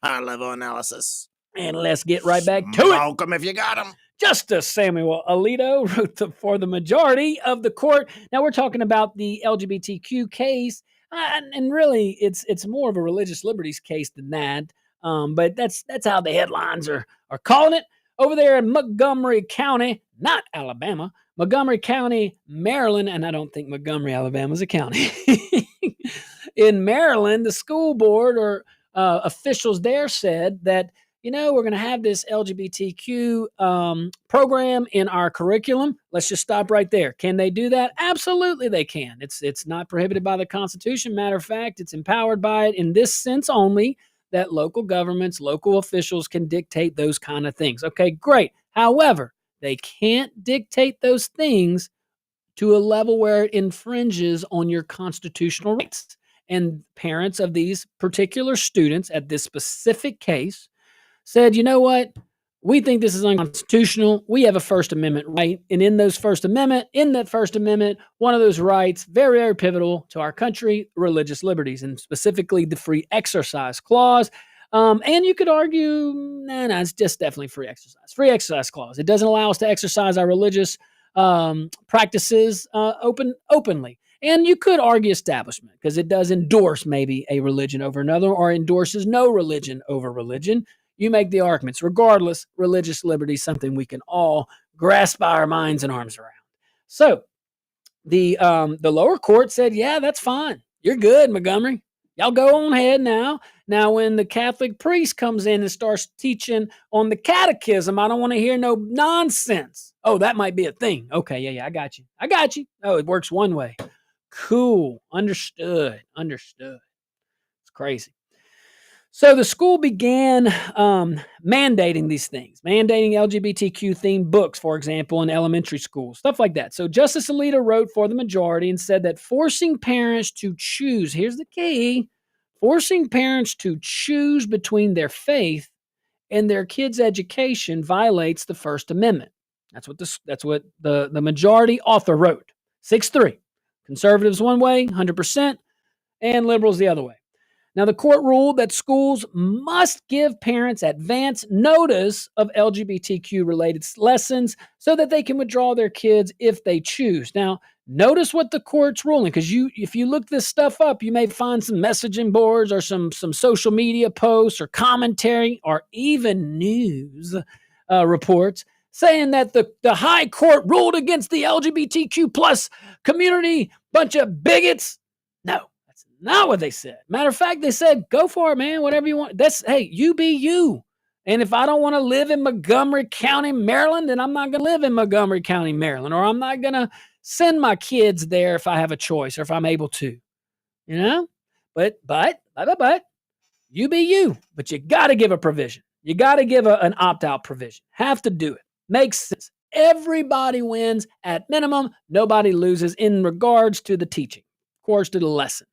high-level analysis. And let's get right back to it. Smoke 'em if you got 'em. Justice Samuel Alito wrote for the majority of the court. Now we're talking about the LGBTQ case, and really, it's more of a religious liberties case than that. But that's how the headlines are calling it over there in Montgomery County, not Alabama, Montgomery County, Maryland, and I don't think Montgomery, Alabama is a county. In Maryland, the school board or officials there said that, we're going to have this LGBTQ program in our curriculum. Let's just stop right there. Can they do that? Absolutely, they can. It's not prohibited by the Constitution. Matter of fact, it's empowered by it in this sense only, that local governments, local officials can dictate those kind of things. Okay, great. However, they can't dictate those things to a level where it infringes on your constitutional rights. And parents of these particular students at this specific case said, you know what? We think this is unconstitutional. We have a First Amendment right. And in that First Amendment, one of those rights, very, very pivotal to our country, religious liberties, and specifically the free exercise clause. And you could argue, no, it's just definitely free exercise clause. It doesn't allow us to exercise our religious practices openly. And you could argue establishment, because it does endorse maybe a religion over another, or endorses no religion over religion. You make the arguments. Regardless, religious liberty is something we can all grasp our minds and arms around. So the lower court said, yeah, that's fine. You're good, Montgomery. Y'all go on ahead now. Now, when the Catholic priest comes in and starts teaching on the catechism, I don't want to hear no nonsense. Oh, that might be a thing. Okay, yeah, I got you. Oh, it works one way. Cool. Understood. It's crazy. So the school began mandating these things, mandating LGBTQ-themed books, for example, in elementary schools, stuff like that. So Justice Alito wrote for the majority and said that forcing parents to choose, here's the key, forcing parents to choose between their faith and their kids' education violates the First Amendment. That's what the majority author wrote. 6-3. Conservatives one way, 100%, and liberals the other way. Now, the court ruled that schools must give parents advance notice of LGBTQ-related lessons so that they can withdraw their kids if they choose. Now, notice what the court's ruling, because if you look this stuff up, you may find some messaging boards or some social media posts or commentary or even news reports saying that the high court ruled against the LGBTQ plus community, bunch of bigots. No. Not what they said. Matter of fact, they said, go for it, man, whatever you want. Hey, you be you. And if I don't want to live in Montgomery County, Maryland, then I'm not going to live in Montgomery County, Maryland, or I'm not going to send my kids there if I have a choice or if I'm able to, But, you be you. But you got to give a provision. You got to give an opt-out provision. Have to do it. Makes sense. Everybody wins at minimum. Nobody loses in regards to the teaching, of course, to the lesson.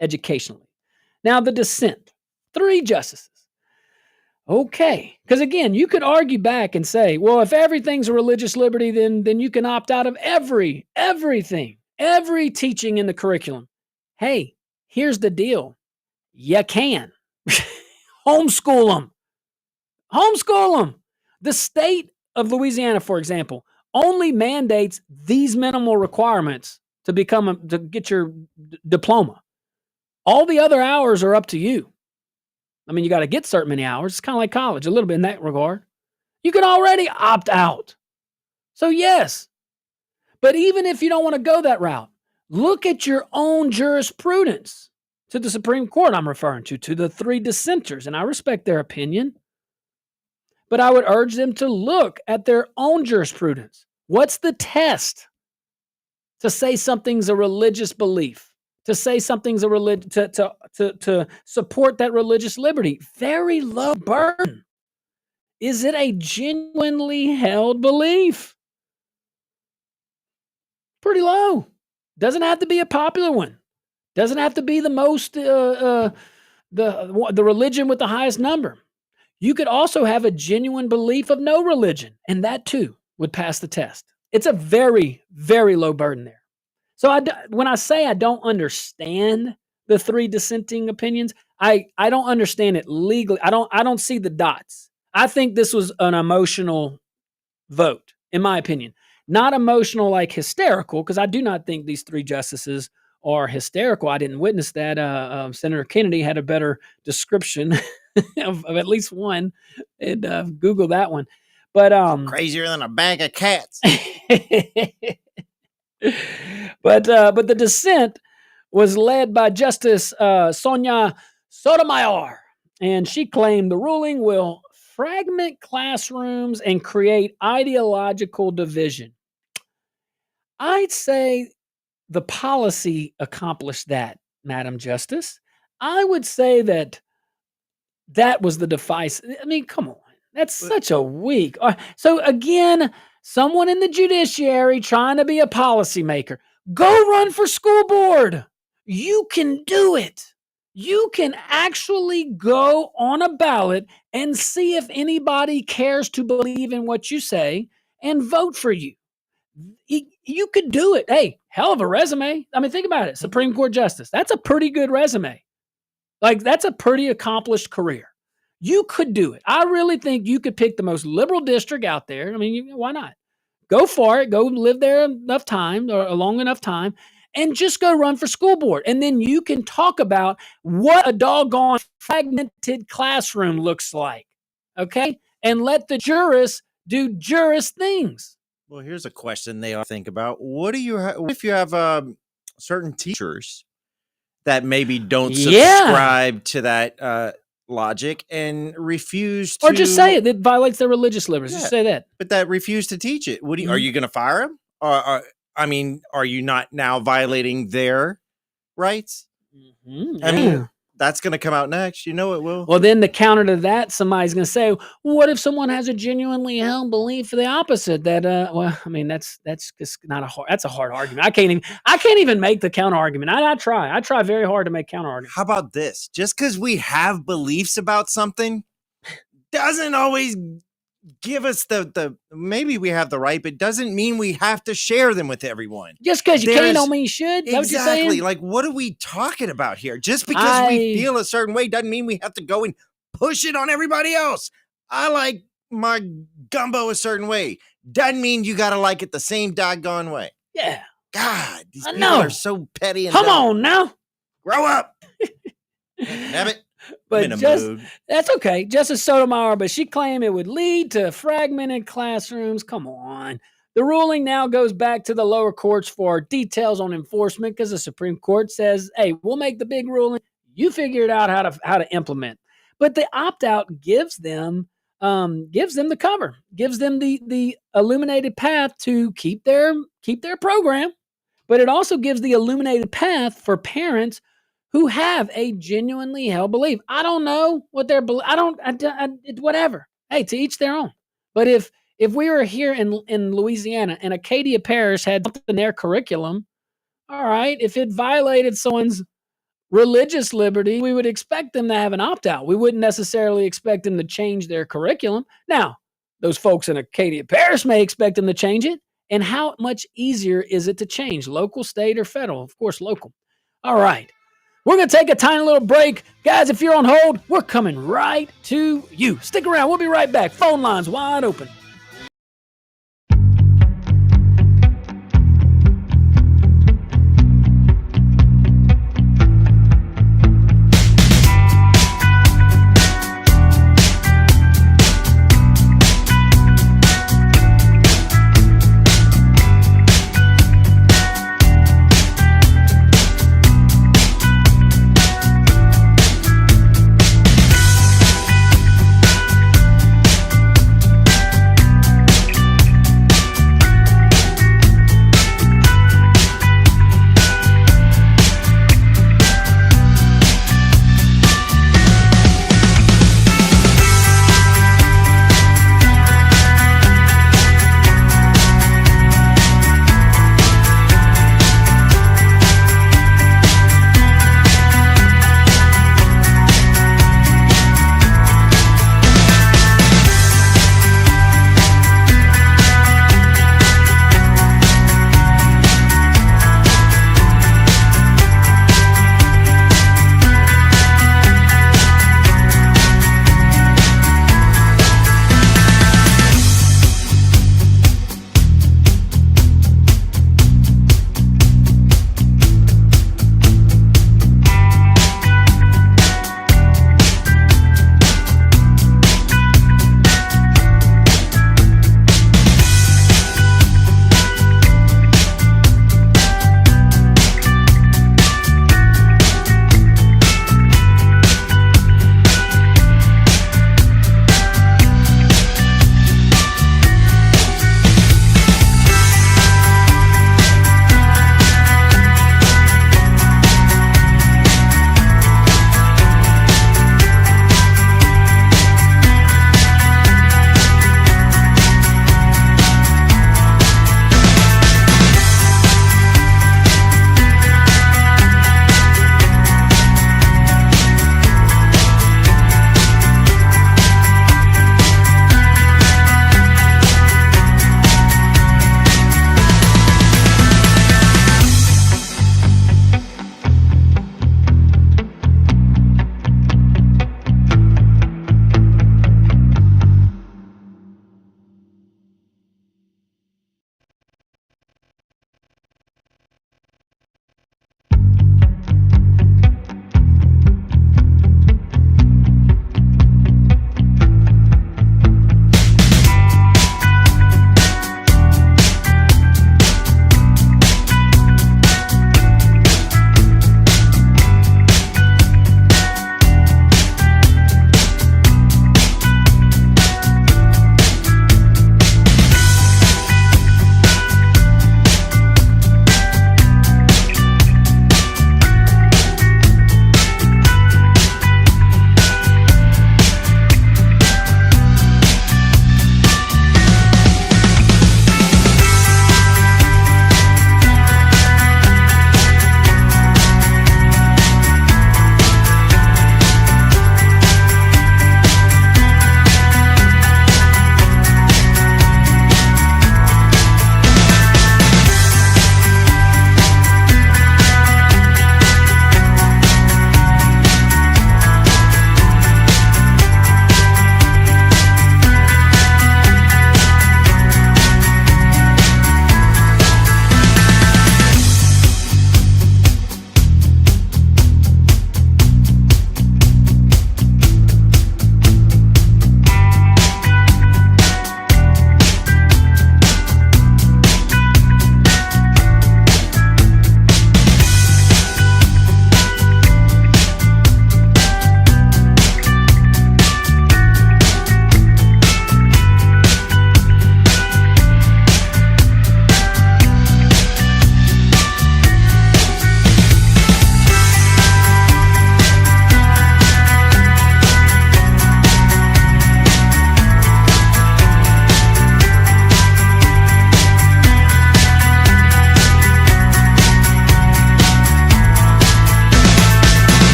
Educationally. Now, the dissent, 3 justices. Okay, because again, you could argue back and say, well, if everything's a religious liberty, then you can opt out of everything, every teaching in the curriculum. Hey, here's the deal. You can. Homeschool them. The state of Louisiana, for example, only mandates these minimal requirements to get your diploma. All the other hours are up to you. I mean, you got to get certain many hours. It's kind of like college, a little bit in that regard. You can already opt out. So yes, but even if you don't want to go that route, look at your own jurisprudence. To the Supreme Court I'm referring to the 3 dissenters, and I respect their opinion. But I would urge them to look at their own jurisprudence. What's the test to say something's a religious belief? To say something's a religion, to support that religious liberty? Very low burden. Is it a genuinely held belief? Pretty low. Doesn't have to be a popular one. Doesn't have to be the most the religion with the highest number. You could also have a genuine belief of no religion, and that too would pass the test. It's a very, very low burden there. So when I say I don't understand the three dissenting opinions, I don't understand it legally. I don't see the dots. I think this was an emotional vote, in my opinion. Not emotional like hysterical, because I do not think these three justices are hysterical. I didn't witness that. Senator Kennedy had a better description of at least one, and Google that one. But crazier than a bag of cats. but the dissent was led by Justice Sonia Sotomayor, and she claimed the ruling will fragment classrooms and create ideological division. I'd say the policy accomplished that, Madam Justice. I would say that was the device. I mean, come on. That's such a weak. So again, someone in the judiciary trying to be a policymaker, go run for school board. You can do it. You can actually go on a ballot and see if anybody cares to believe in what you say and vote for you. You could do it. Hey, hell of a resume. I mean, think about it. Supreme Court Justice. That's a pretty good resume. Like, that's a pretty accomplished career. You could do it. I really think you could pick the most liberal district out there. I mean, why not? Go for it. Go live there enough time or a long enough time and just go run for school board. And then you can talk about what a doggone fragmented classroom looks like. Okay? And let the jurists do jurist things. Well, here's a question they all think about. What if you have certain teachers that maybe don't subscribe to that logic and refuse to, or just say it violates their religious liberties. Just say that. But that refuse to teach it. What are you going to fire them? Or are you not now violating their rights? Mm-hmm. I mean, that's going to come out next. You know it will. Well, then the counter to that, somebody's going to say, what if someone has a genuinely held belief for the opposite? That, well, I mean, that's just not that's a hard argument. I can't even make the counter argument. I try very hard to make counter arguments. How about this? Just because we have beliefs about something doesn't always give us the maybe we have the right, but doesn't mean we have to share them with everyone. Just because you can't don't mean you should. Exactly. Like, what are we talking about here? Just because we feel a certain way doesn't mean we have to go and push it on everybody else. I like my gumbo a certain way. Doesn't mean you got to like it the same doggone way. Yeah. God, these people are so petty and Come dumb. on now. Grow up. Damn it. But that's okay. Justice Sotomayor, but she claimed it would lead to fragmented classrooms. Come on. The ruling now goes back to the lower courts for details on enforcement because the Supreme Court says, hey, we'll make the big ruling. You figure it out how to implement. But the opt-out gives them the cover, gives them the illuminated path to keep their program. But it also gives the illuminated path for parents who have a genuinely held belief. I don't know what their belief. Whatever. Hey, to each their own. But if we were here in Louisiana and Acadia Parish had something in their curriculum, all right, if it violated someone's religious liberty, we would expect them to have an opt-out. We wouldn't necessarily expect them to change their curriculum. Now, those folks in Acadia Parish may expect them to change it. And how much easier is it to change? Local, state, or federal? Of course, local. All right. We're going to take a tiny little break. Guys, if you're on hold, we're coming right to you. Stick around. We'll be right back. Phone lines wide open.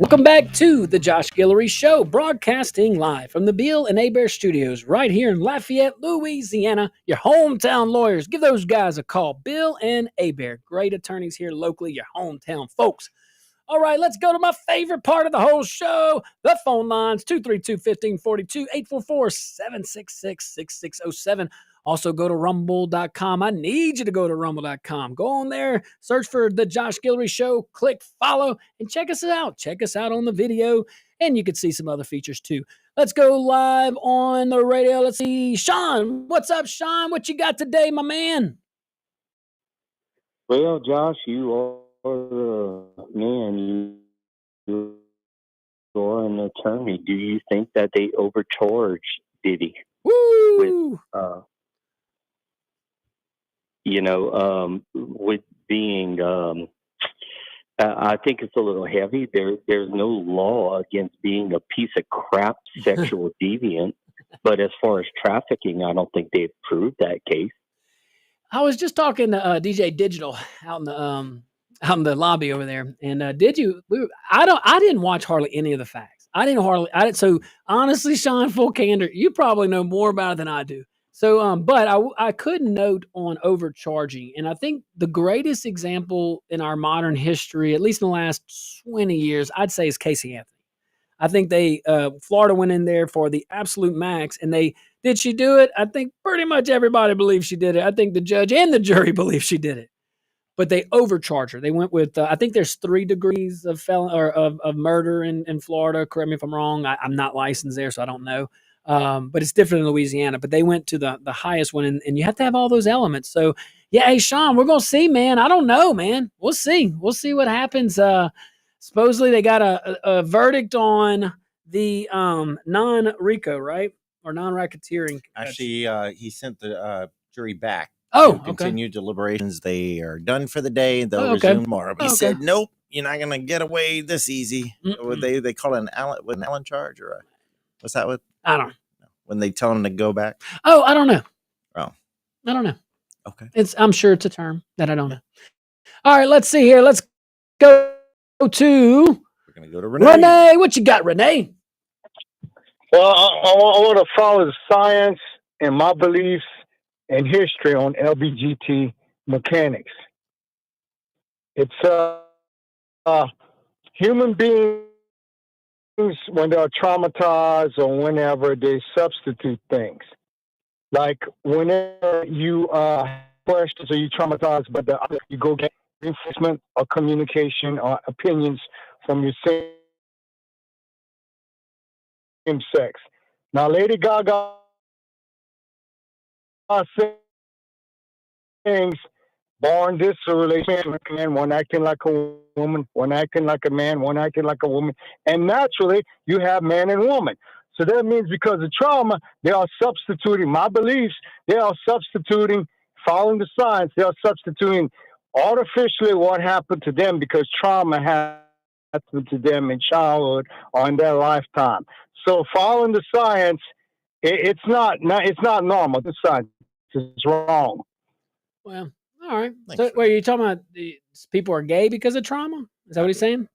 Welcome back to the Josh Guillory Show, broadcasting live from the Bill and Abear Studios right here in Lafayette, Louisiana. Your hometown lawyers. Give those guys a call. Bill and Abear, great attorneys here locally, your hometown folks. All right, let's go to my favorite part of the whole show, the phone lines, 232-1542, 844-766-6607. Also, go to rumble.com. I need you to go to rumble.com. Go on there, search for The Josh Guillory Show, click follow, and check us out. Check us out on the video, and you can see some other features too. Let's go live on the radio. Let's see. Sean, what's up, Sean? What you got today, my man? Well, Josh, you are the man. You are an attorney. Do you think that they overcharged Diddy? Woo! With being, I think it's a little heavy. There's no law against being a piece of crap sexual deviant, but as far as trafficking, I don't think they've proved that case. I was just talking to DJ Digital out in the lobby over there, and I didn't watch hardly any of the facts. So honestly, Sean, full candor, you probably know more about it than I do. So, but I could note on overcharging, and I think the greatest example in our modern history, at least in the last 20 years, I'd say is Casey Anthony. I think Florida went in there for the absolute max, and did she do it? I think pretty much everybody believes she did it. I think the judge and the jury believe she did it, but they overcharged her. They went with, I think there's 3 degrees of of murder in Florida. Correct me if I'm wrong. I'm not licensed there, so I don't know. But it's different in Louisiana, but they went to the highest one, and you have to have all those elements. So yeah, hey, Sean, we're going to see, man. I don't know, man. We'll see what happens. Supposedly they got a verdict on the non-RICO, right? Or non-racketeering. Actually, he sent the jury back. Oh, to continue deliberations. They are done for the day. They'll okay. resume tomorrow. But he said, nope, you're not going to get away this easy. They call it an Allen charge, or what's that with? I don't know. When they tell them to go back? Oh, I don't know. Oh. I don't know. Okay. I'm sure it's a term that I don't know. All right, let's see here. Let's go to... We're going to go to Renee. Renee, what you got, Renee? Well, I want to follow the science and my beliefs and history on LBGT mechanics. It's human beings, when they're traumatized or whenever they substitute things. Like whenever you questions or you traumatized, but you go get reinforcement or communication or opinions from your same sex. Now, Lady Gaga sings, born this relationship with a man, one acting like a woman, one acting like a man, one acting like a woman. And naturally, you have man and woman. So that means because of trauma, they are substituting my beliefs. They are substituting, following the science, they are substituting artificially what happened to them because trauma happened to them in childhood or in their lifetime. So following the science, it's not normal. The science is wrong. Well, all right. So, wait, are you talking about people are gay because of trauma? Is that what he's saying?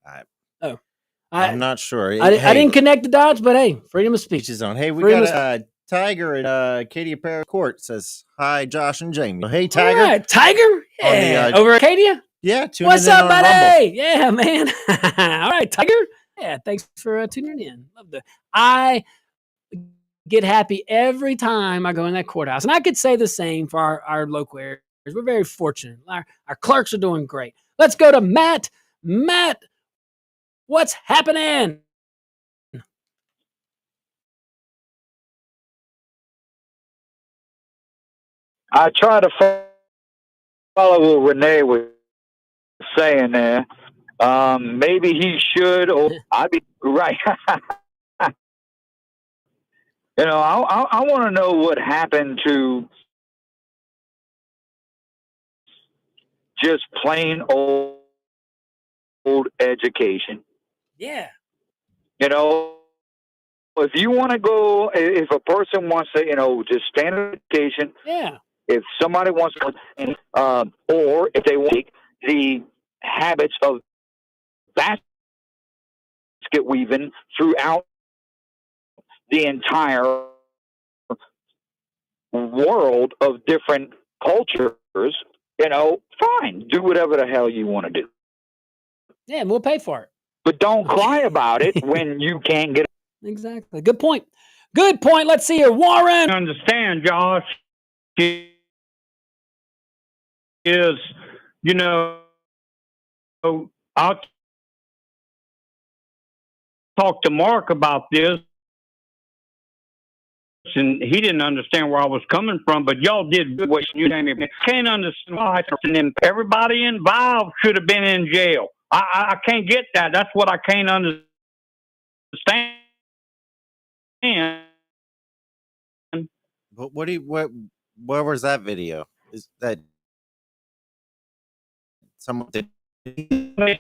I'm not sure. I didn't connect the dots, but hey, freedom of speech is on. Hey, we got Tiger at Katie Apparel Court says, hi, Josh and Jamie. Hey, Tiger. All right, Tiger? Yeah. Over Acadia? Yeah. What's up, buddy? Yeah, man. All right, Tiger. Yeah, thanks for tuning in. I get happy every time I go in that courthouse. And I could say the same for our local areas. We're very fortunate. Our clerks are doing great. Let's go to Matt. Matt, what's happening? I try to follow what Renee was saying there. Maybe he should, or I'd be right. I want to know what happened to just plain old education. Yeah. If you want to go, if a person wants to, just standard education. Yeah. If somebody wants to, or if they want the habits of basket weaving throughout the entire world of different cultures, fine, do whatever the hell you want to do. Yeah, and we'll pay for it. But don't cry about it when you can't get it. Exactly. Good point. Good point. Let's see here. Warren. Understand, Josh, is, I'll talk to Mark about this, and he didn't understand where I was coming from, but y'all did what you can't understand why. Everybody involved should have been in jail. I can't get that. That's what I can't understand. But where was that video? Is that someone did? A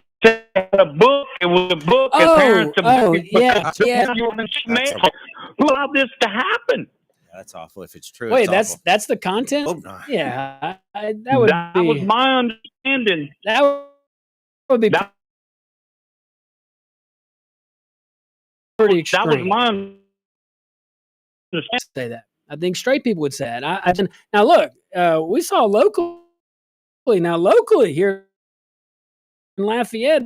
book. It was a book. Yeah. Who allowed this to happen? That's awful. If it's true, Wait, it's awful. that's the content? Oh, no. Yeah, that was my understanding. That would be pretty extreme. That was my understanding. Say that. I think straight people would say it. Now look, we saw locally here in Lafayette,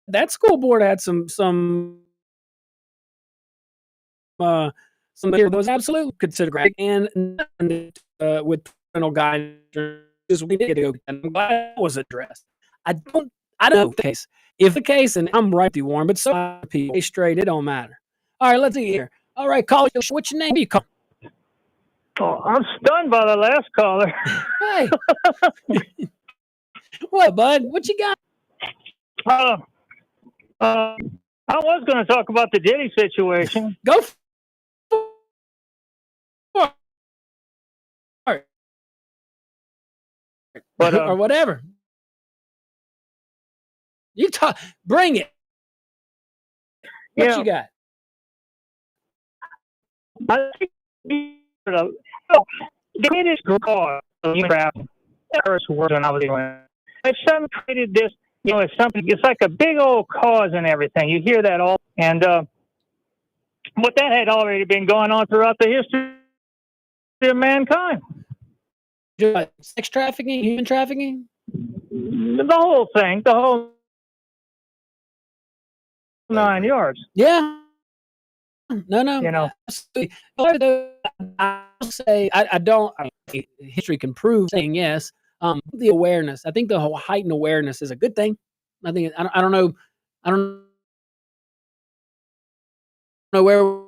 that school board had some here was absolutely considered and with parental guidance we did go. And I'm glad that was addressed. I don't know the case. If the case, and I'm right with you, Warren, but so people straight, it don't matter. All right, let's see here. All right, caller, what's your name? Who you call? Oh, I'm stunned by the last caller. Hey. What, bud? What you got? I was going to talk about the Diddy situation. Go for it. But, or whatever. You talk. Bring it. What you got? I think the greatest cause of craft first word when I was doing. If someone created this, it's like a big old cause and everything. You hear that all, and but that had already been going on throughout the history of mankind. Sex trafficking, human trafficking, the whole thing, the whole 9 yards. Yeah. No. I'll say I don't. History can prove saying yes. The awareness. I think the whole heightened awareness is a good thing. I think I don't know. I don't know where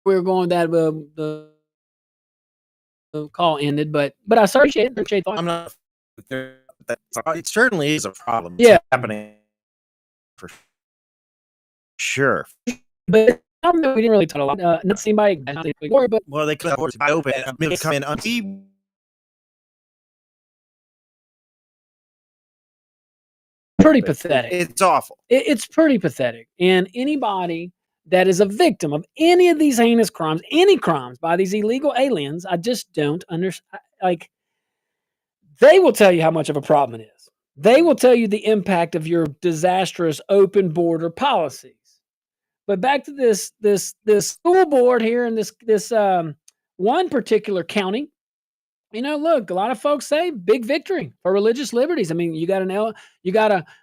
we're going. That the call ended, but I appreciate the thought. I'm not. It certainly is a problem. Yeah, it's happening for sure. But we didn't really talk a lot. Not seen by but well, they could have open. Maybe come in on. Pretty pathetic. It's awful. It's pretty pathetic. And anybody that is a victim of any of these heinous crimes, any crimes by these illegal aliens, I just don't understand. Like, they will tell you how much of a problem it is. They will tell you the impact of your disastrous open border policies. But back to this school board here in this one particular county. Look, a lot of folks say big victory for religious liberties. I mean, you got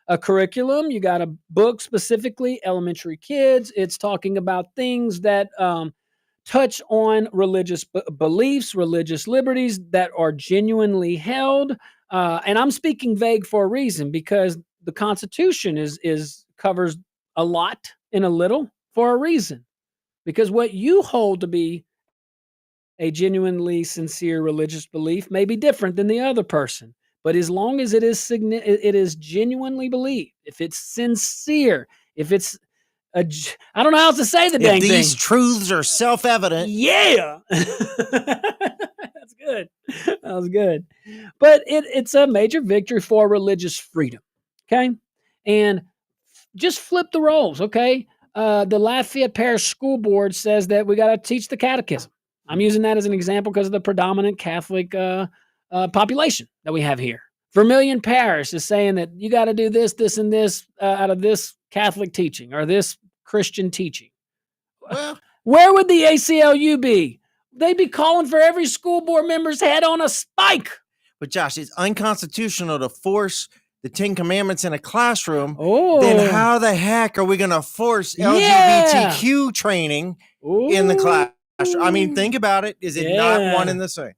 a curriculum, you got a book specifically elementary kids. It's talking about things that touch on religious beliefs, religious liberties that are genuinely held. And I'm speaking vague for a reason, because the Constitution is covers a lot in a little for a reason. Because what you hold to be a genuinely sincere religious belief may be different than the other person. But as long as it is genuinely believed, if it's sincere, if it's I don't know how else to say the dang thing. These truths are self-evident. Yeah. That's good. That was good. But it's a major victory for religious freedom. Okay. And just flip the roles. Okay. The Lafayette Parish School Board says that we got to teach the catechism. I'm using that as an example because of the predominant Catholic population that we have here. Vermilion Parish is saying that you got to do this, this, and this out of this Catholic teaching or this Christian teaching. Well, Where would the ACLU be? They'd be calling for every school board member's head on a spike. but Josh, it's unconstitutional to force the 10 Commandments in a classroom. Oh, Then how the heck are we going to force Yeah. LGBTQ training in the classroom? I mean, think about it. Is it not one and the same?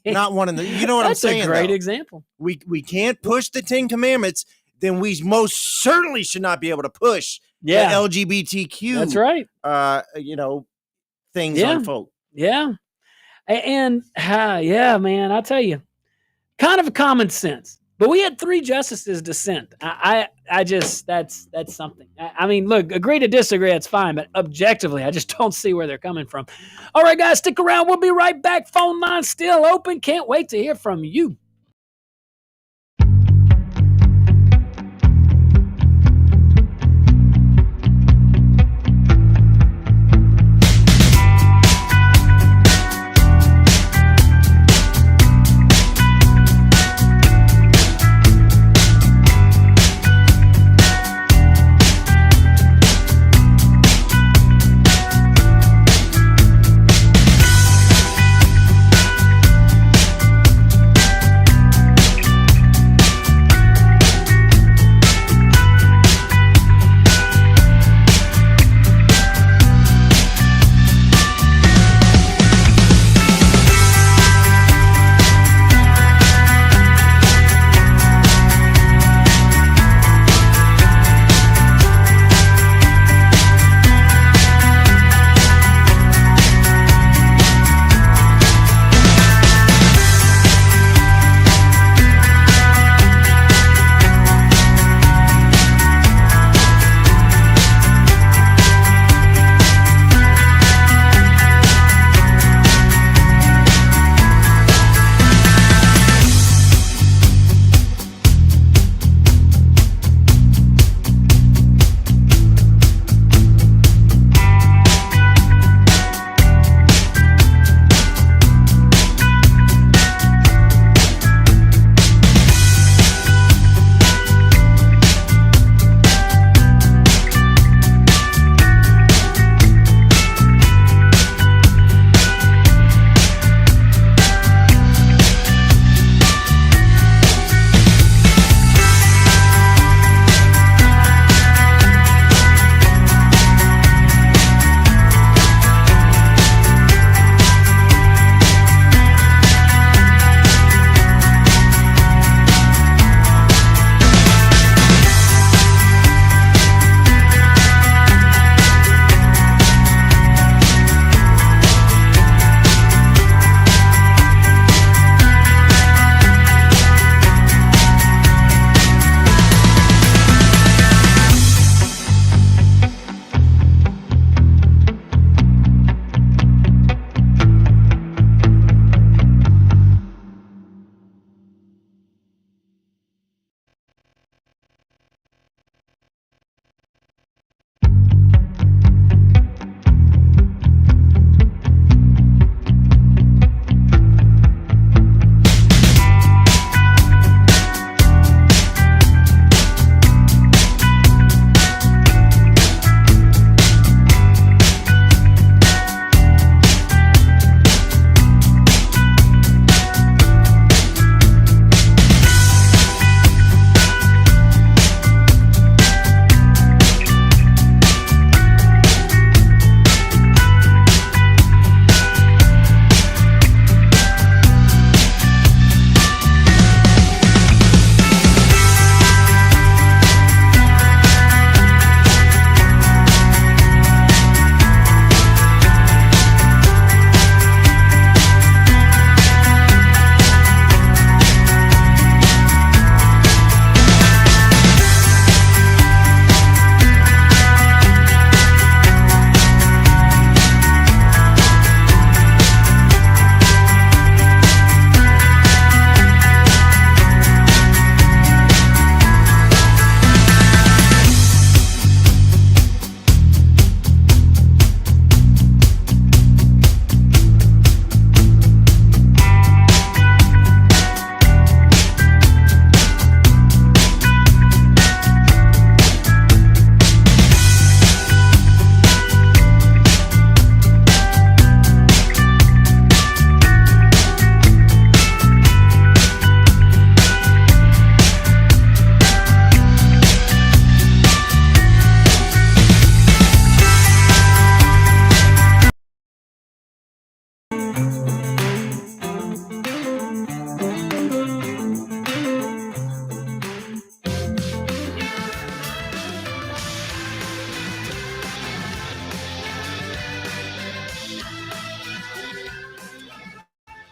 Not one in the. You know what I'm saying? That's a great though? example. We can't push the 10 Commandments. Then we most certainly should not be able to push Yeah, the LGBTQ. that's right. Things Yeah. on folk. Yeah. And yeah, man, I tell you, kind of a common sense. But we had 3 justices dissent. I just that's something. I mean, look, agree to disagree, that's fine. But objectively, I just don't see where they're coming from. All right, guys, stick around. We'll be right back. Phone line still open. Can't wait to hear from you.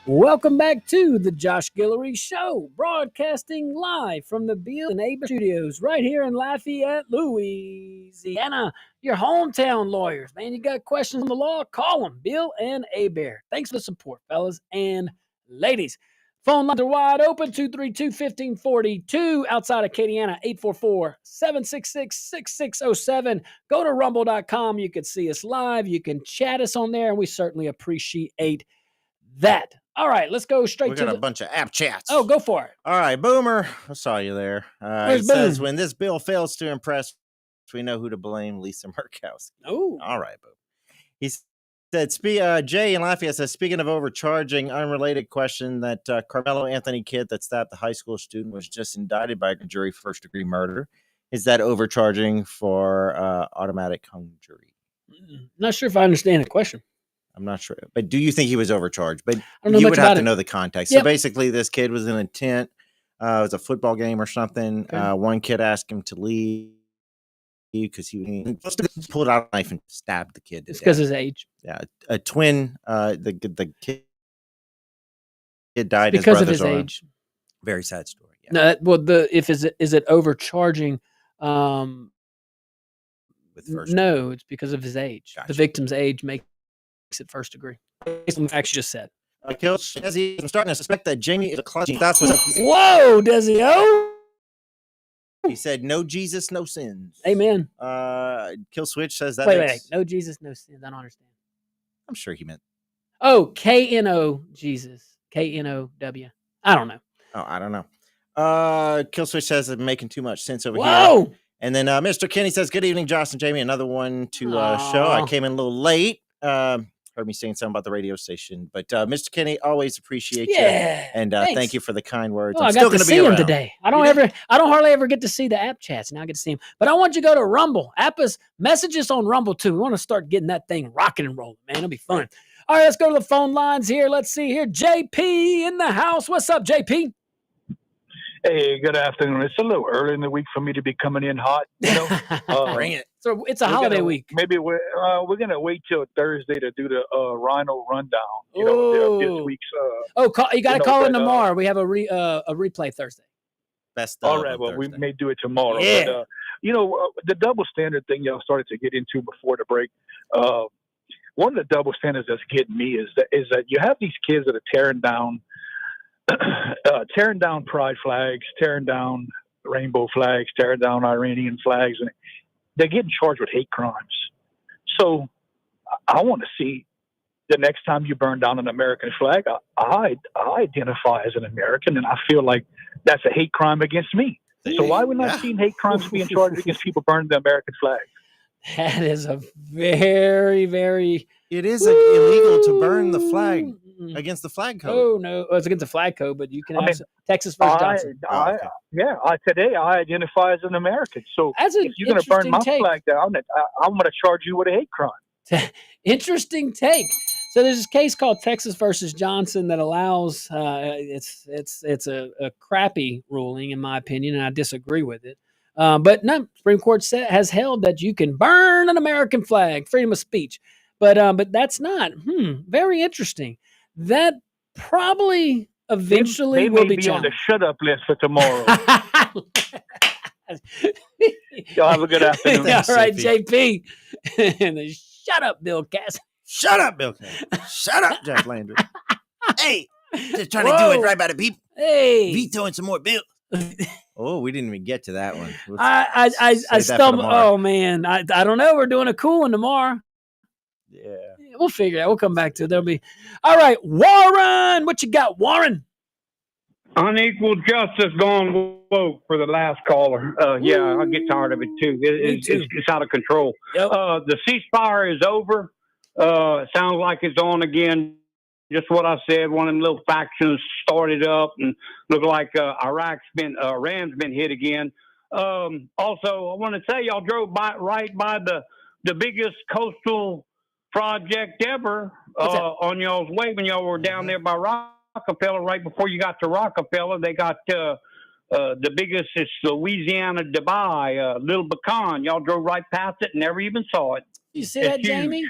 Welcome back to the Josh Guillory Show, broadcasting live from the Bill and Aber Studios right here in Lafayette, Louisiana. Your hometown lawyers, man. You got questions on the law? Call them, Bill and Aber. Thanks for the support, fellas and ladies. Phone lines are wide open, 232-1542. Outside of Acadiana, 844-766-6607. Go to rumble.com. You can see us live. You can chat us on there, and we certainly appreciate that. All right, let's go straight to a bunch of app chats. Oh, go for it. All right, Boomer. I saw you there. It says, when this bill fails to impress, we know who to blame, Lisa Murkowski. Oh. All right, Boomer. He said, Jay in Lafayette says, speaking of overcharging, unrelated question, that Carmelo Anthony kid that stabbed the high school student was just indicted by a jury for first-degree murder. Is that overcharging for automatic hung jury? Not sure if I understand the question. I'm not sure. But do you think he was overcharged? But I don't know you much would have about to it. know the context. Yep. So basically, this kid was in a tent. It was a football game or something. Okay. One kid asked him to leave because he pulled out a knife and stabbed the kid. It's because of his age. Yeah, a twin. The kid died Because in of his brother's arm. age. Very sad story. Yeah. No, well, is it overcharging? With first No, it's because of his age. Gotcha. The victim's age makes it first degree. Based on what Max just said. I'm starting to suspect that Jamie is a clutch. That's what. Whoa, does he? Oh, He said, "No Jesus, no sins." amen. Kill Switch says that. Wait. No Jesus, no sins. I don't understand. I'm sure he meant. Oh, K-N-O, Jesus. K-N-O-W. I don't know. Oh, I don't know. Kill Switch says it's making too much sense over here. Whoa! And then Mr. Kenny says, "Good evening, Josh and Jamie. Another one to show. I came in a little late. Heard me saying something about the radio station, but Mr. Kenny, always appreciate you, and thank you for the kind words. Oh, I'm I still got going to to be see him around today. I don't hardly ever get to see the app chats. Now I get to see him. But I want you to go to Rumble. Message us on Rumble too. We want to start getting that thing rocking and rolling, man. It'll be fun. All right, let's go to the phone lines here. Let's see here. JP in the house. What's up, JP? Hey, good afternoon. It's a little early in the week for me to be coming in hot. You know, Bring it. So it's a holiday week. Maybe we're gonna wait till Thursday to do the Rhino rundown. You know, this week's. You got to call in tomorrow. We have a replay Thursday. Best. All right. Well, we may do it tomorrow. Yeah. But, the double standard thing y'all started to get into before the break. One of the double standards that's getting me is that you have these kids that are tearing down pride flags, tearing down rainbow flags, tearing down Iranian flags, and they're getting charged with hate crimes. So I want to see the next time you burn down an American flag, I identify as an American, and I feel like that's a hate crime against me. So why would not seeing hate crimes being charged against people burning the American flag? That is a very, very... It is illegal to burn the flag against the flag code. Oh, no. Well, it's against the flag code, but you can have Texas versus Johnson. Today I identify as an American. So if you're going to burn my flag down, I'm going to charge you with a hate crime. Interesting take. So there's this case called Texas versus Johnson that allows it's a crappy ruling in my opinion, and I disagree with it. But no, Supreme Court has held that you can burn an American flag, freedom of speech. But that's not. Very interesting. That probably eventually they will may be on the shut up list for tomorrow. Y'all have a good afternoon. All right, JP. Shut up, Bill Cass. Shut up, Bill Cass. Shut up, Jeff Landry. Hey, just trying to do it right by the people. Hey, vetoing some more bills. Oh, we didn't even get to that one. I stumbled. Oh man, I don't know. We're doing a cool one tomorrow. Yeah, we'll figure it out. We'll come back to it. There'll be. All right, Warren. What you got, Warren? Unequal justice gone woke for the last caller. Yeah, I get tired of it too. It's out of control. Yep. The ceasefire is over. Sounds like it's on again. Just what I said. One of them little factions started up and look like Iran's been hit again. Also, I want to say y'all drove right by the biggest coastal project ever on y'all's way when y'all were down there by Rockefeller. Right before you got to Rockefeller, they got the biggest. It's Louisiana Dubai, Little Pecan. Y'all drove right past it, and never even saw it. You see that, huge. Jamie?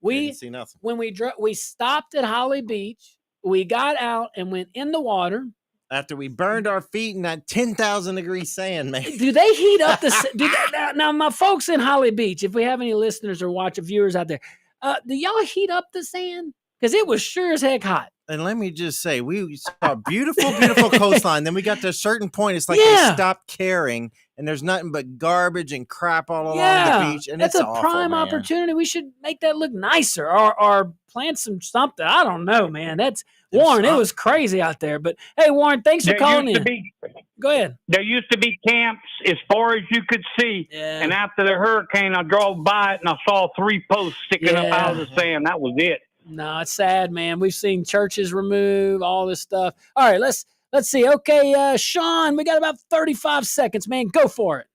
We didn't see nothing. When we stopped at Holly Beach. we got out and went in the water. After we burned our feet in that 10,000 degree sand, man. Do they heat up the now, my folks in Holly Beach, if we have any listeners or viewers out there, do y'all heat up the sand? Because it was sure as heck hot. And let me just say, we saw a beautiful, beautiful coastline. Then we got to a certain point. It's like they stopped caring, and there's nothing but garbage and crap all along the beach. And that's it's a awful, prime man. opportunity. We should make that look nicer, or plant something. I don't know, man. That's Warren. It was crazy out there. But hey, Warren, thanks for calling in. Go ahead. There used to be camps as far as you could see. Yeah. And after the hurricane, I drove by it and I saw 3 posts sticking up out of the sand. That was it. No, it's sad, man. We've seen churches remove all this stuff. All right, let's see. Okay, Sean, we got about 35 seconds, man. Go for it.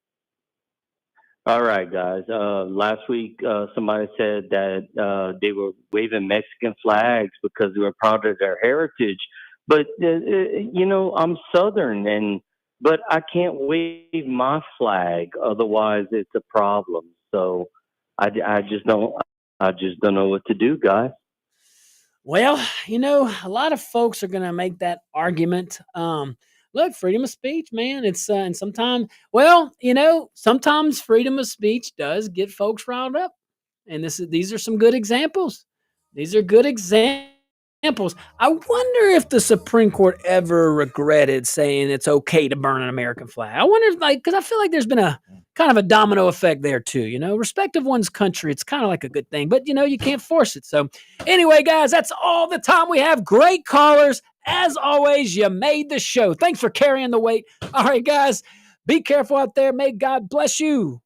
All right, guys. Last week, somebody said that they were waving Mexican flags because they were proud of their heritage. But I'm Southern, but I can't wave my flag. Otherwise, it's a problem. So I just don't know what to do, guys. Well, a lot of folks are going to make that argument. Look, freedom of speech, man. It's and sometimes freedom of speech does get folks riled up, and these are some good examples. These are good examples. I wonder if the Supreme Court ever regretted saying it's okay to burn an American flag. I wonder if, because I feel like there's been a kind of a domino effect there too. Respect of one's country, it's kind of like a good thing, but you can't force it. So anyway, guys, that's all the time we have. Great callers. As always, you made the show. Thanks for carrying the weight. All right, guys, be careful out there. May God bless you.